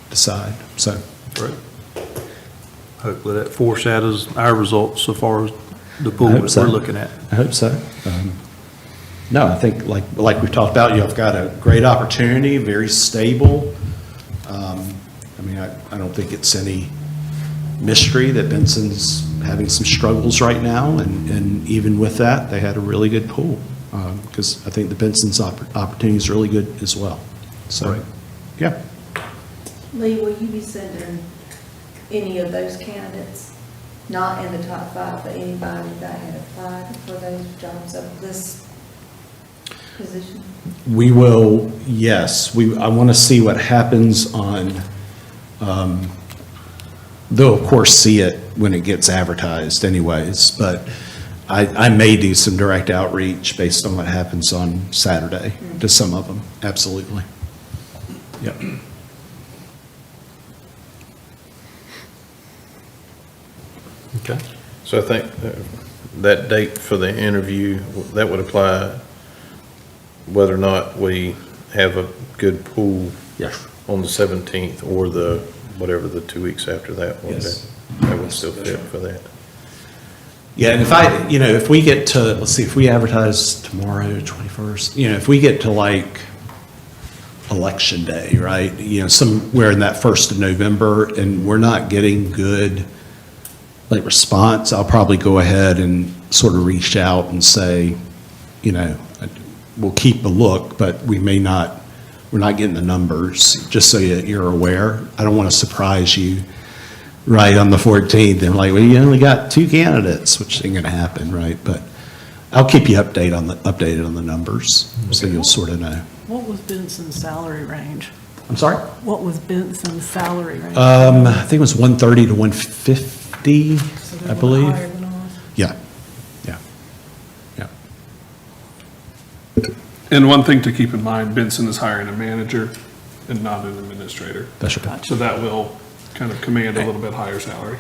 decide, so. Great. Hopefully that foreshadows our results so far as the pool I hope that so. we're looking at. I hope so. No, I think like we've talked about, you've got a great opportunity, very stable. I don't think it's any mystery that Benson's having some struggles right now, and even with that, they had a really good pool, because I think the Benson's opportunity is really good as well. So, Right. yeah. Lee, will you be sending any of those candidates, not in the top 5, but anybody that had applied for those jobs of this position? We will, yes. I want to see what happens on, they'll of course see it when it gets advertised anyways, but I may do some direct outreach based on what happens on Saturday to some of them, absolutely. Yep. Okay. So I think that date for the interview, that would apply whether or not we have a good pool Yes. on the 17th or whatever the 2 weeks after that will be. Yes. That would still fit for that. Yeah, and if we get to, let's see, if we advertise tomorrow, 21st, if we get to like election day, right? Somewhere in that 1st of November, and we're not getting good response, I'll probably go ahead and sort of reach out and say, we'll keep a look, but we're not getting the numbers, just so you're aware. I don't want to surprise you right on the 14th, and well, you only got 2 candidates, which ain't gonna happen, right? But I'll keep you updated on the numbers, so you'll sort of know. What was Benson's salary range? I'm sorry? What was Benson's salary range? I think it was 130 to 150, So they're I a little believe. higher than ours. Yeah. And one thing to keep in mind, Benson is hiring a manager and not an administrator. That's right. So that will kind of command a little bit higher salary.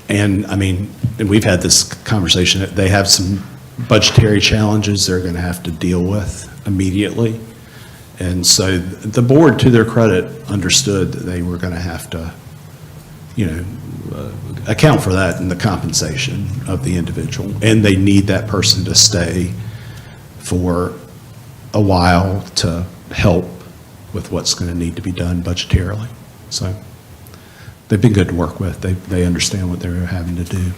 And, I mean, and we've had this conversation, that they have some budgetary challenges they're going to have to deal with immediately. And so the board, to their credit, understood that they were going to have to, account for that in the compensation of the individual. And they need that person to stay for a while to help with what's going to need to be done budgetarily. So they've been good to work with. They understand what they're having to do.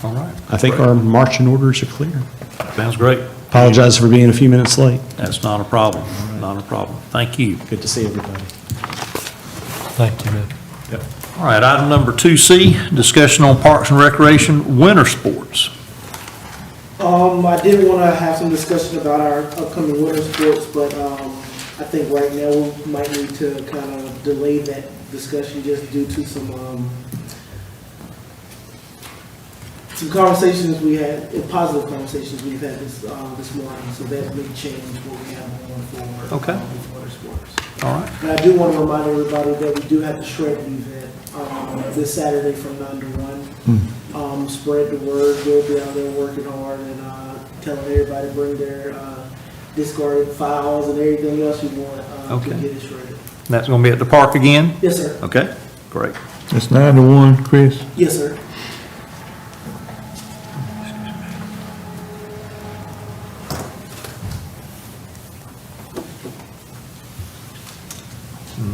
All right. I think our marching orders are clear. Sounds great. Apologize for being a few minutes late. That's not a problem, not a problem. Thank you. Good to see everybody. Thank you. All right, item number 2C, discussion on Parks and Recreation winter sports. I did want to have some discussion about our upcoming winter sports, but I think right now we might need to kind of delay that discussion just due to some conversations we had, positive conversations we've had this morning, so that may change what we have going forward. Okay. With winter sports. All right. And I do want to remind everybody that we do have the shredding event this Saturday from 9 to 1. Spread the word. We'll be out there working hard and telling everybody to bring their discarded files and everything else you want to get it shredded. That's going to be at the park again? Yes, sir. Okay, great. It's 9 to 1, Chris? Yes, sir.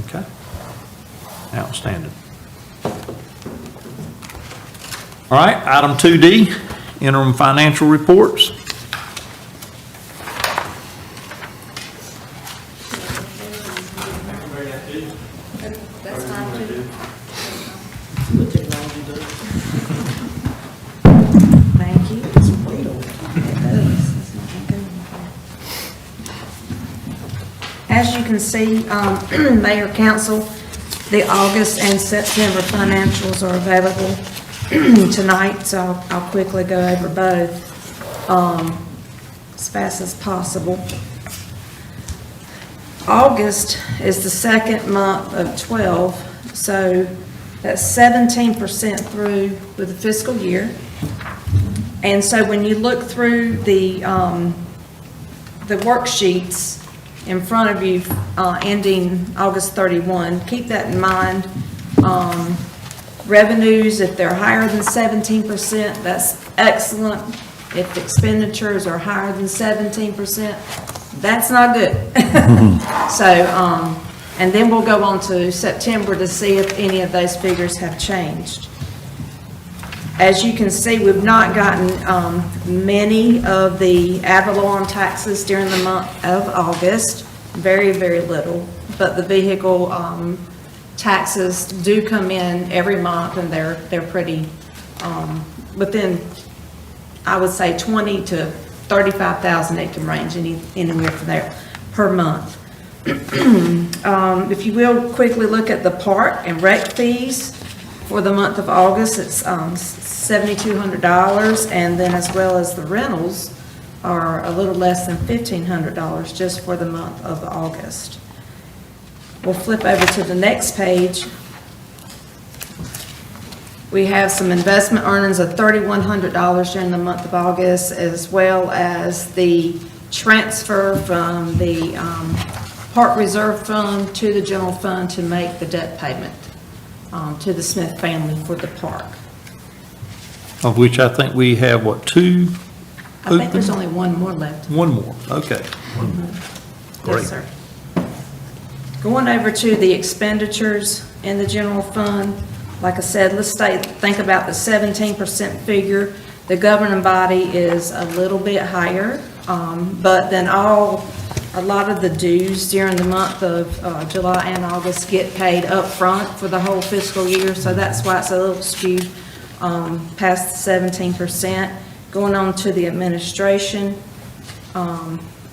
Okay. Outstanding. All right, item 2D, interim financial reports. That's fine too. Thank you. As you can see, Mayor, Council, the August and September financials are available tonight, so I'll quickly go over both as fast as possible. August is the second month of 12, so that's 17% through with the fiscal year. And so when you look through the worksheets in front of you, ending August 31, keep that in mind. Revenues, if they're higher than 17%, that's excellent. If expenditures are higher than 17%, that's not good. So, and then we'll go on to September to see if any of those figures have changed. As you can see, we've not gotten many of the ad valorem taxes during the month of August, very, very little. But the vehicle taxes do come in every month, and they're pretty within, I would say, 20 to 35,000. It can range anywhere from there per month. If you will quickly look at the park and rec fees for the month of August, it's $7,200, and then as well as the rentals are a little less than $1,500 just for the month of August. We'll flip over to the next page. We have some investment earnings of $3,100 during the month of August, as well as the transfer from the Park Reserve Fund to the general fund to make the debt payment to the Smith family for the park. Of which I think we have, what, 2? I think there's only one more left. One more, okay. Great. Yes, sir. Going over to the expenditures in the general fund, like I said, let's think about the 17% figure. The governing body is a little bit higher, but then a lot of the dues during the month of July and August get paid up front for the whole fiscal year, so that's why it's a little skewed past the 17%. Going on to the administration,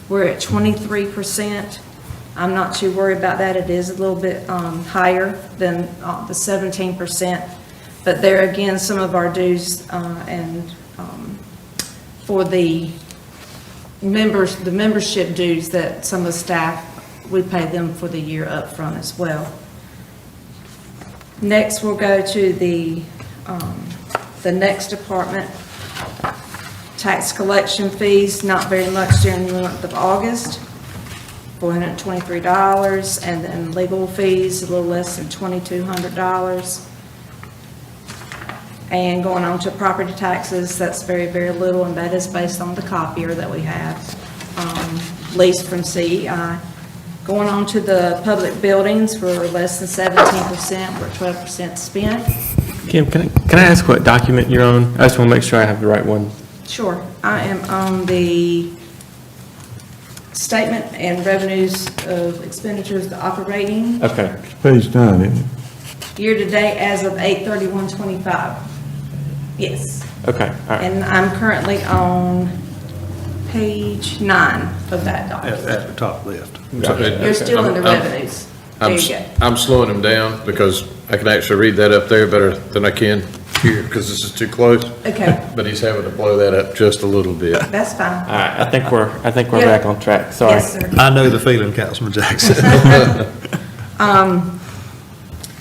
we're at 23%. I'm not too worried about that. It is a little bit higher than the 17%. But there again, some of our dues for the members, the membership dues that some of the staff, we pay them for the year up front as well. Next, we'll go to the next department, tax collection fees, not very much during the month of August, $423, and then legal fees, a little less than $2,200. And going on to property taxes, that's very, very little, and that is based on the copier that we have, leased from CEI. Going on to the public buildings, we're less than 17%, we're 12% spent. Kim, can I ask what document you're on? I just want to make sure I have the right one. Sure, I am on the statement and revenues of expenditures, the operating, Okay. It's page 9, isn't it? year-to-date as of 8/31/25. Yes. Okay, all right. And I'm currently on page 9 of that document. At the top left. You're still in the revenues. There you go. I'm slowing him down because I can actually read that up there better than I can here because this is too close. Okay, But he's having to blow that up just a little bit. that's fine. All right, I think we're Yeah. back on track, sorry. Yes, sir. I know the feeling, Councilman Jackson.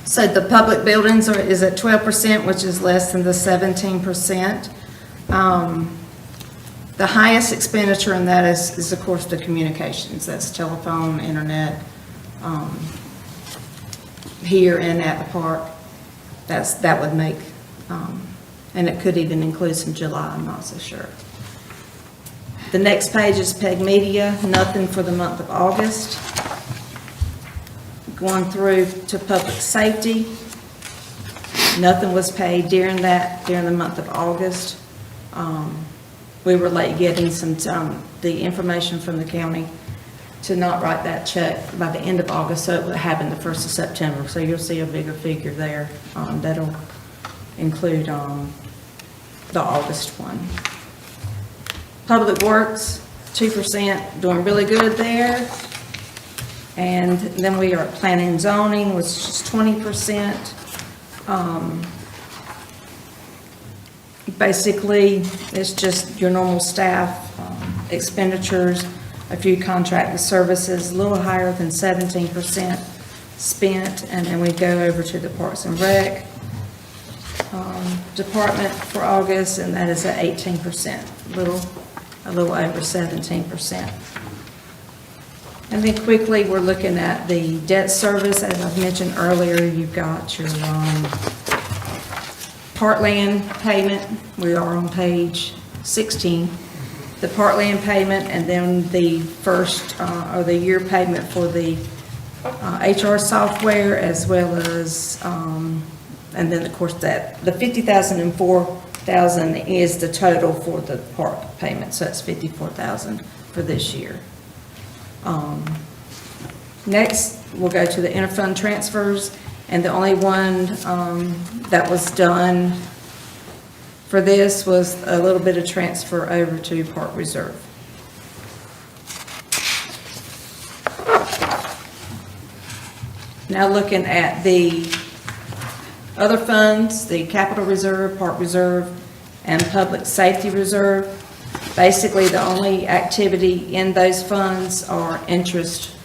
So the public buildings is at 12%, which is less than the 17%. The highest expenditure in that is of course the communications, that's telephone, internet, here and at the park. That would make, and it could even include some July, I'm not so sure. The next page is PEG Media, nothing for the month of August. Going through to public safety, nothing was paid during the month of August. We were late getting the information from the county to not write that check by the end of August, so it would happen the 1st of September. So you'll see a bigger figure there. That'll include the August one. Public Works, 2%, doing really good there. And then we are at planning and zoning, which is just 20%. Basically, it's just your normal staff expenditures, a few contracted services, a little higher than 17% spent, and then we go over to the Parks and Rec department for August, and that is at 18%, a little over 17%. And then quickly, we're looking at the debt service. As I've mentioned earlier, you've got your Parkland payment. We are on page 16. The Parkland payment, and then the first, or the year payment for the HR software, as well as, and then of course the 50,000 and 4,000 is the total for the park payment, so it's 54,000 for this year. Next, we'll go to the interfund transfers, and the only one that was done for this was a little bit of transfer over to Park Reserve. Now looking at the other funds, the Capital Reserve, Park Reserve, and Public Safety Reserve. Basically, the only activity in those funds are interest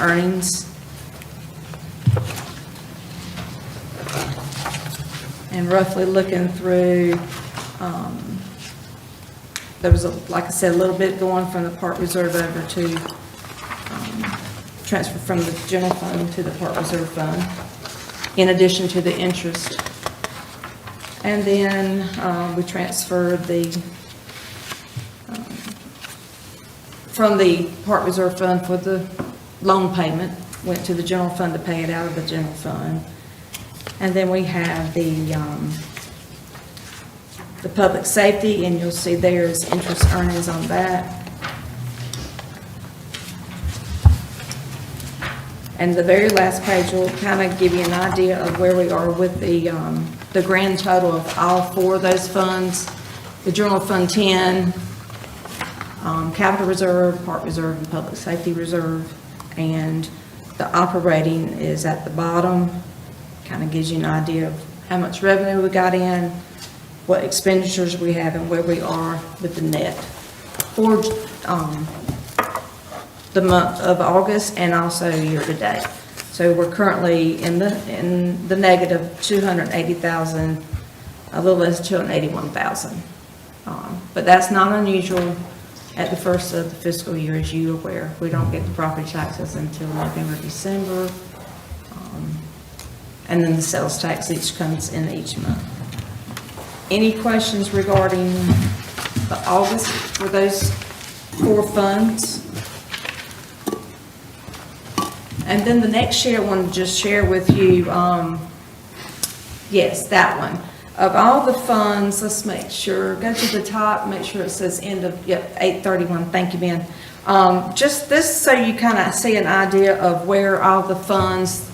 earnings. And roughly looking through, there was, like I said, a little bit going from the Park Reserve over to, transfer from the general fund to the Park Reserve fund, in addition to the interest. And then we transferred from the Park Reserve Fund for the loan payment, went to the general fund to pay it out of the general fund. And then we have the public safety, and you'll see there's interest earnings on that. And the very last page will kind of give you an idea of where we are with the grand total of all four of those funds. The General Fund 10, Capital Reserve, Park Reserve, and Public Safety Reserve. And the operating is at the bottom. Kind of gives you an idea of how much revenue we got in, what expenditures we have, and where we are with the net for the month of August and also year-to-date. So we're currently in the negative 280,000, a little less than 281,000. But that's not unusual at the first of the fiscal year, as you are aware. We don't get the property taxes until November, December. And then the sales tax each comes in each month. Any questions regarding the August for those 4 funds? And then the next year, I wanted to just share with you, yes, that one. Of all the funds, let's make sure, go to the top, make sure it says end of, yep, 8/31, thank you, Ben. Just this so you kind of see an idea of where all the funds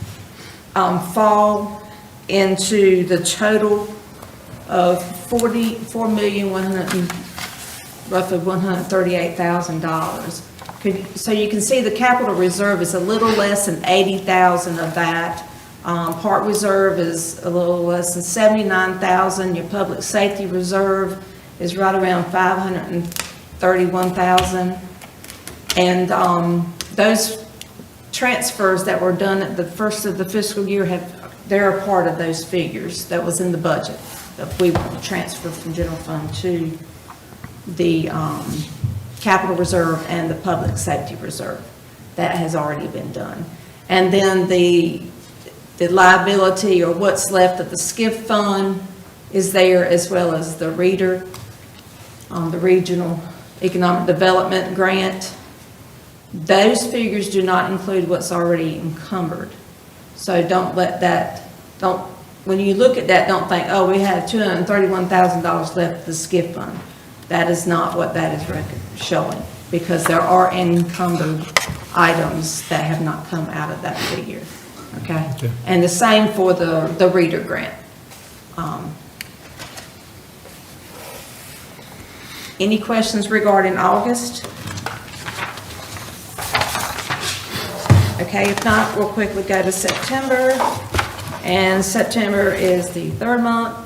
fall into the total of roughly $138,000. So you can see the capital reserve is a little less than 80,000 of that. Park reserve is a little less than 79,000. Your public safety reserve is right around 531,000. And those transfers that were done at the first of the fiscal year they're a part of those figures that was in the budget. That we transfer from general fund to the capital reserve and the public safety reserve. That has already been done. And then the liability, or what's left of the SCIF fund, is there, as well as the READER, the Regional Economic Development Grant. Those figures do not include what's already encumbered. So when you look at that, don't think, oh, we have $231,000 left of the SCIF fund. That is not what that is showing, because there are encumbered items that have not come out of that figure, okay? And the same for the READER grant. Any questions regarding August? Okay, if not, we'll quickly go to September. And September is the 3rd month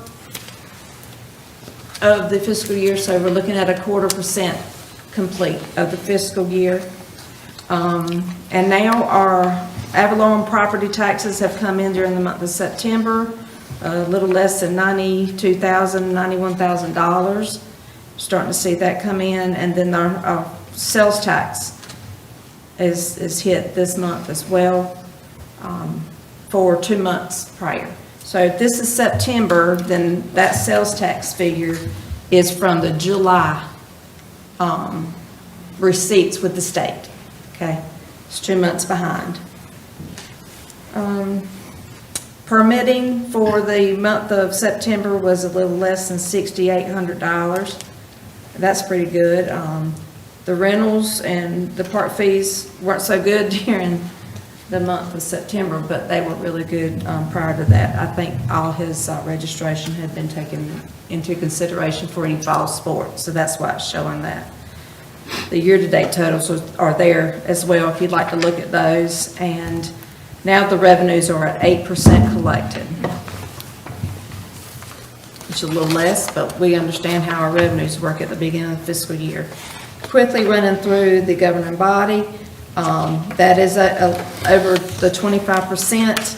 of the fiscal year, so we're looking at 0.25% complete of the fiscal year. And now our Avalon property taxes have come in during the month of September, a little less than $92,000, $91,000. Starting to see that come in, and then our sales tax is hit this month as well, for 2 months prior. So if this is September, then that sales tax figure is from the July receipts with the state, okay? It's 2 months behind. Permitting for the month of September was a little less than $6,800. That's pretty good. The rentals and the park fees weren't so good during the month of September, but they were really good prior to that. I think all his registration had been taken into consideration for any fall sports, so that's why it's showing that. The year-to-date totals are there as well if you'd like to look at those. And now the revenues are at 8% collected, which is a little less, but we understand how our revenues work at the beginning of the fiscal year. Quickly running through the governing body, that is over the 25%,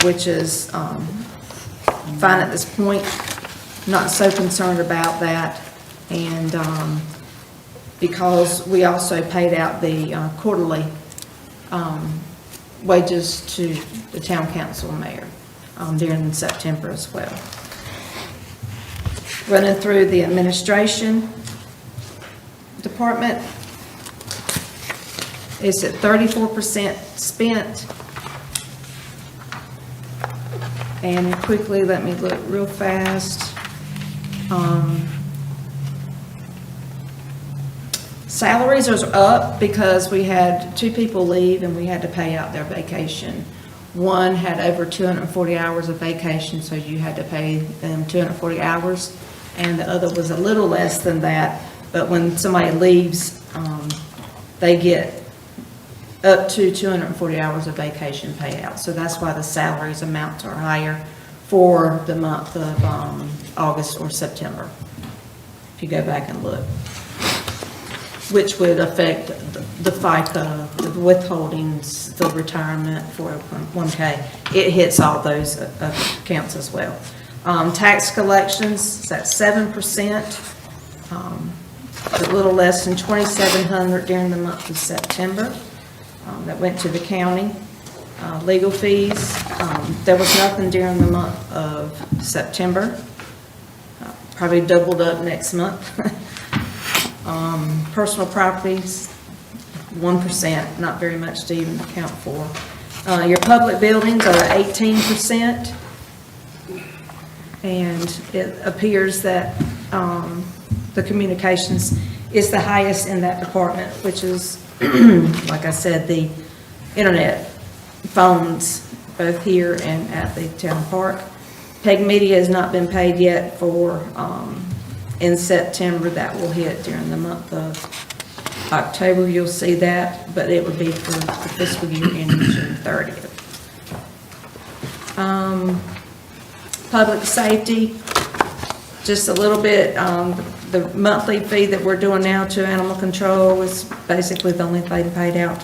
which is fine at this point. Not so concerned about that, and because we also paid out the quarterly wages to the town council and mayor during September as well. Running through the administration department, it's at 34% spent. And quickly, let me look real fast. Salaries are up because we had 2 people leave and we had to pay out their vacation. One had over 240 hours of vacation, so you had to pay them 240 hours. And the other was a little less than that, but when somebody leaves, they get up to 240 hours of vacation payout. So that's why the salaries amounts are higher for the month of August or September, if you go back and look, which would affect the FICA, the withholdings, the retirement, 401K. It hits all those accounts as well. Tax collections, that's 7%, a little less than 2,700 during the month of September. That went to the county. Legal fees, there was nothing during the month of September. Probably doubled up next month. Personal properties, 1%, not very much to even account for. Your public buildings are 18%. And it appears that the communications is the highest in that department, which is, like I said, the internet, phones, both here and at the town park. PEG Media has not been paid yet for, in September. That will hit during the month of October. You'll see that, but it would be for the fiscal year ending June 30th. Public safety, just a little bit, the monthly fee that we're doing now to animal control is basically the only thing paid out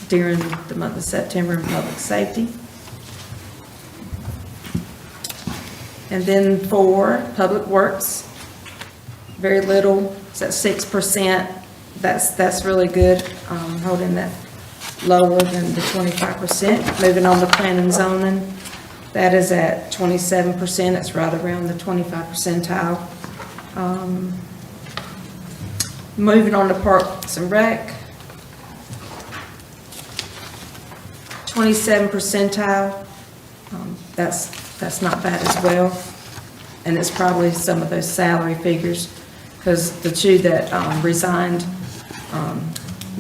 during the month of September in public safety. And then for public works, very little, it's at 6%. That's really good, holding that lower than the 25%. Moving on to planning and zoning, that is at 27%. It's right around the 25 percentile. Moving on to Parks and Rec, 27 percentile. That's not bad as well. And it's probably some of those salary figures, because the two that resigned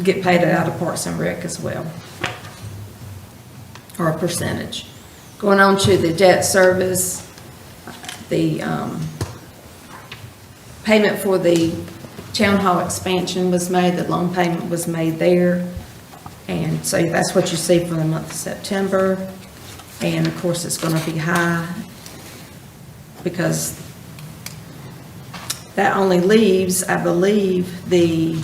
get paid out of Parks and Rec as well, or a percentage. Going on to the debt service, the payment for the town hall expansion was made, the loan payment was made there. And so that's what you see for the month of September. And of course, it's going to be high because that only leaves, I believe, the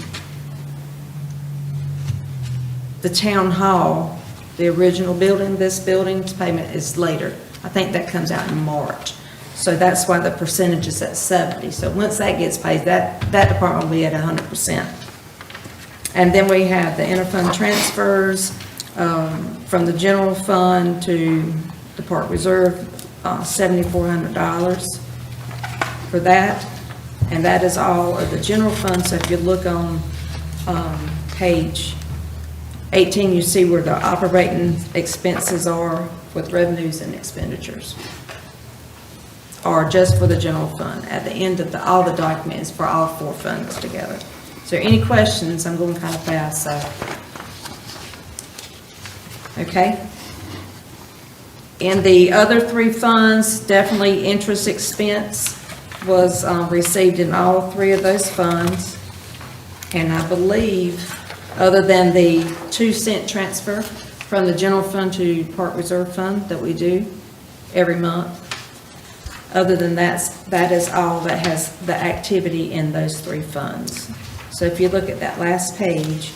town hall, the original building, this building's payment is later. I think that comes out in March. So that's why the percentage is at 70. So once that gets paid, that department will be at 100%. And then we have the interfund transfers from the general fund to the park reserve, $7,400 for that. And that is all of the general fund. So if you look on page 18, you see where the operating expenses are with revenues and expenditures, or just for the general fund. At the end of all the documents for all four funds together. So any questions? I'm going kind of fast, so. Okay. In the other three funds, definitely interest expense was received in all three of those funds. And I believe, other than the 2-cent transfer from the general fund to park reserve fund that we do every month, other than that is all that has the activity in those three funds. So if you look at that last page,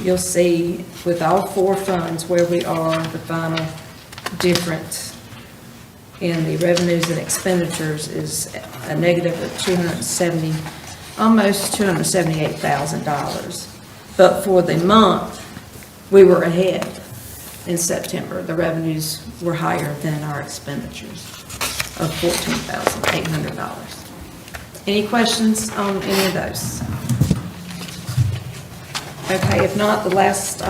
you'll see with all four funds where we are, the final difference in the revenues and expenditures is a negative of almost $278,000. But for the month, we were ahead in September. The revenues were higher than our expenditures of $14,800. Any questions on any of those? Okay, if not, the last,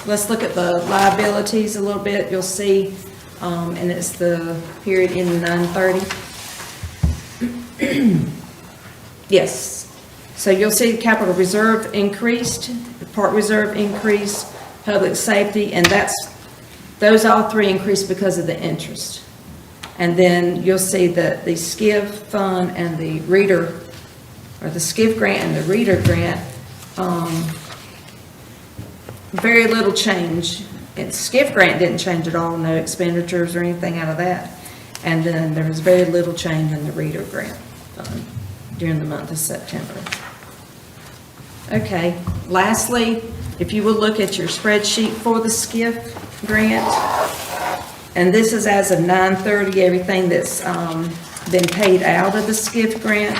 let's look at the liabilities a little bit. You'll see, and it's the period ending 9/30. Yes. So you'll see the capital reserve increased, the park reserve increased, public safety, and those all three increased because of the interest. And then you'll see that the SCIF fund and the reader, or the SCIF grant and the reader grant, very little change SCIF grant didn't change at all, no expenditures or anything out of that. And then there was very little change in the reader grant during the month of September. Okay, lastly, if you will look at your spreadsheet for the SCIF grant, and this is as of 9/30, everything that's been paid out of the SCIF grant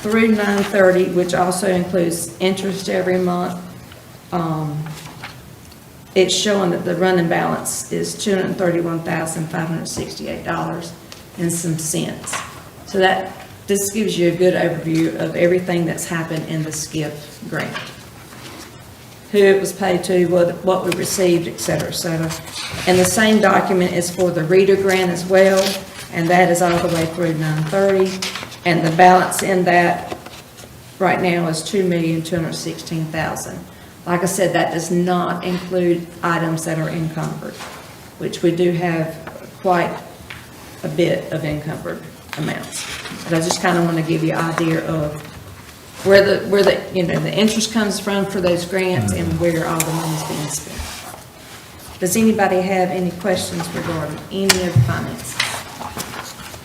through 9/30, which also includes interest every month. It's showing that the running balance is $231,568 and some cents. So this gives you a good overview of everything that's happened in the SCIF grant. Who it was paid to, what we received, et cetera, et cetera. And the same document is for the reader grant as well, and that is all the way through 9/30. And the balance in that right now is $2,216,000. Like I said, that does not include items that are encumbered, which we do have quite a bit of encumbered amounts. But I just kind of want to give you an idea of where the the interest comes from for those grants and where all the money's being spent. Does anybody have any questions regarding any of the finances?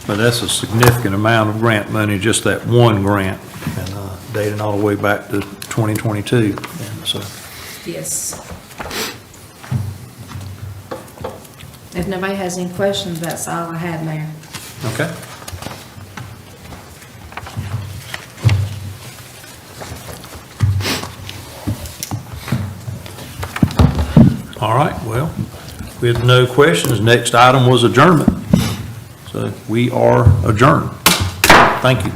But that's a significant amount of grant money, just that one grant, and dating all the way back to 2022. And so, Yes. If nobody has any questions, that's all I have, Mayor. okay. All right, well, with no questions, next item was adjournment. So we are adjourned. Thank you.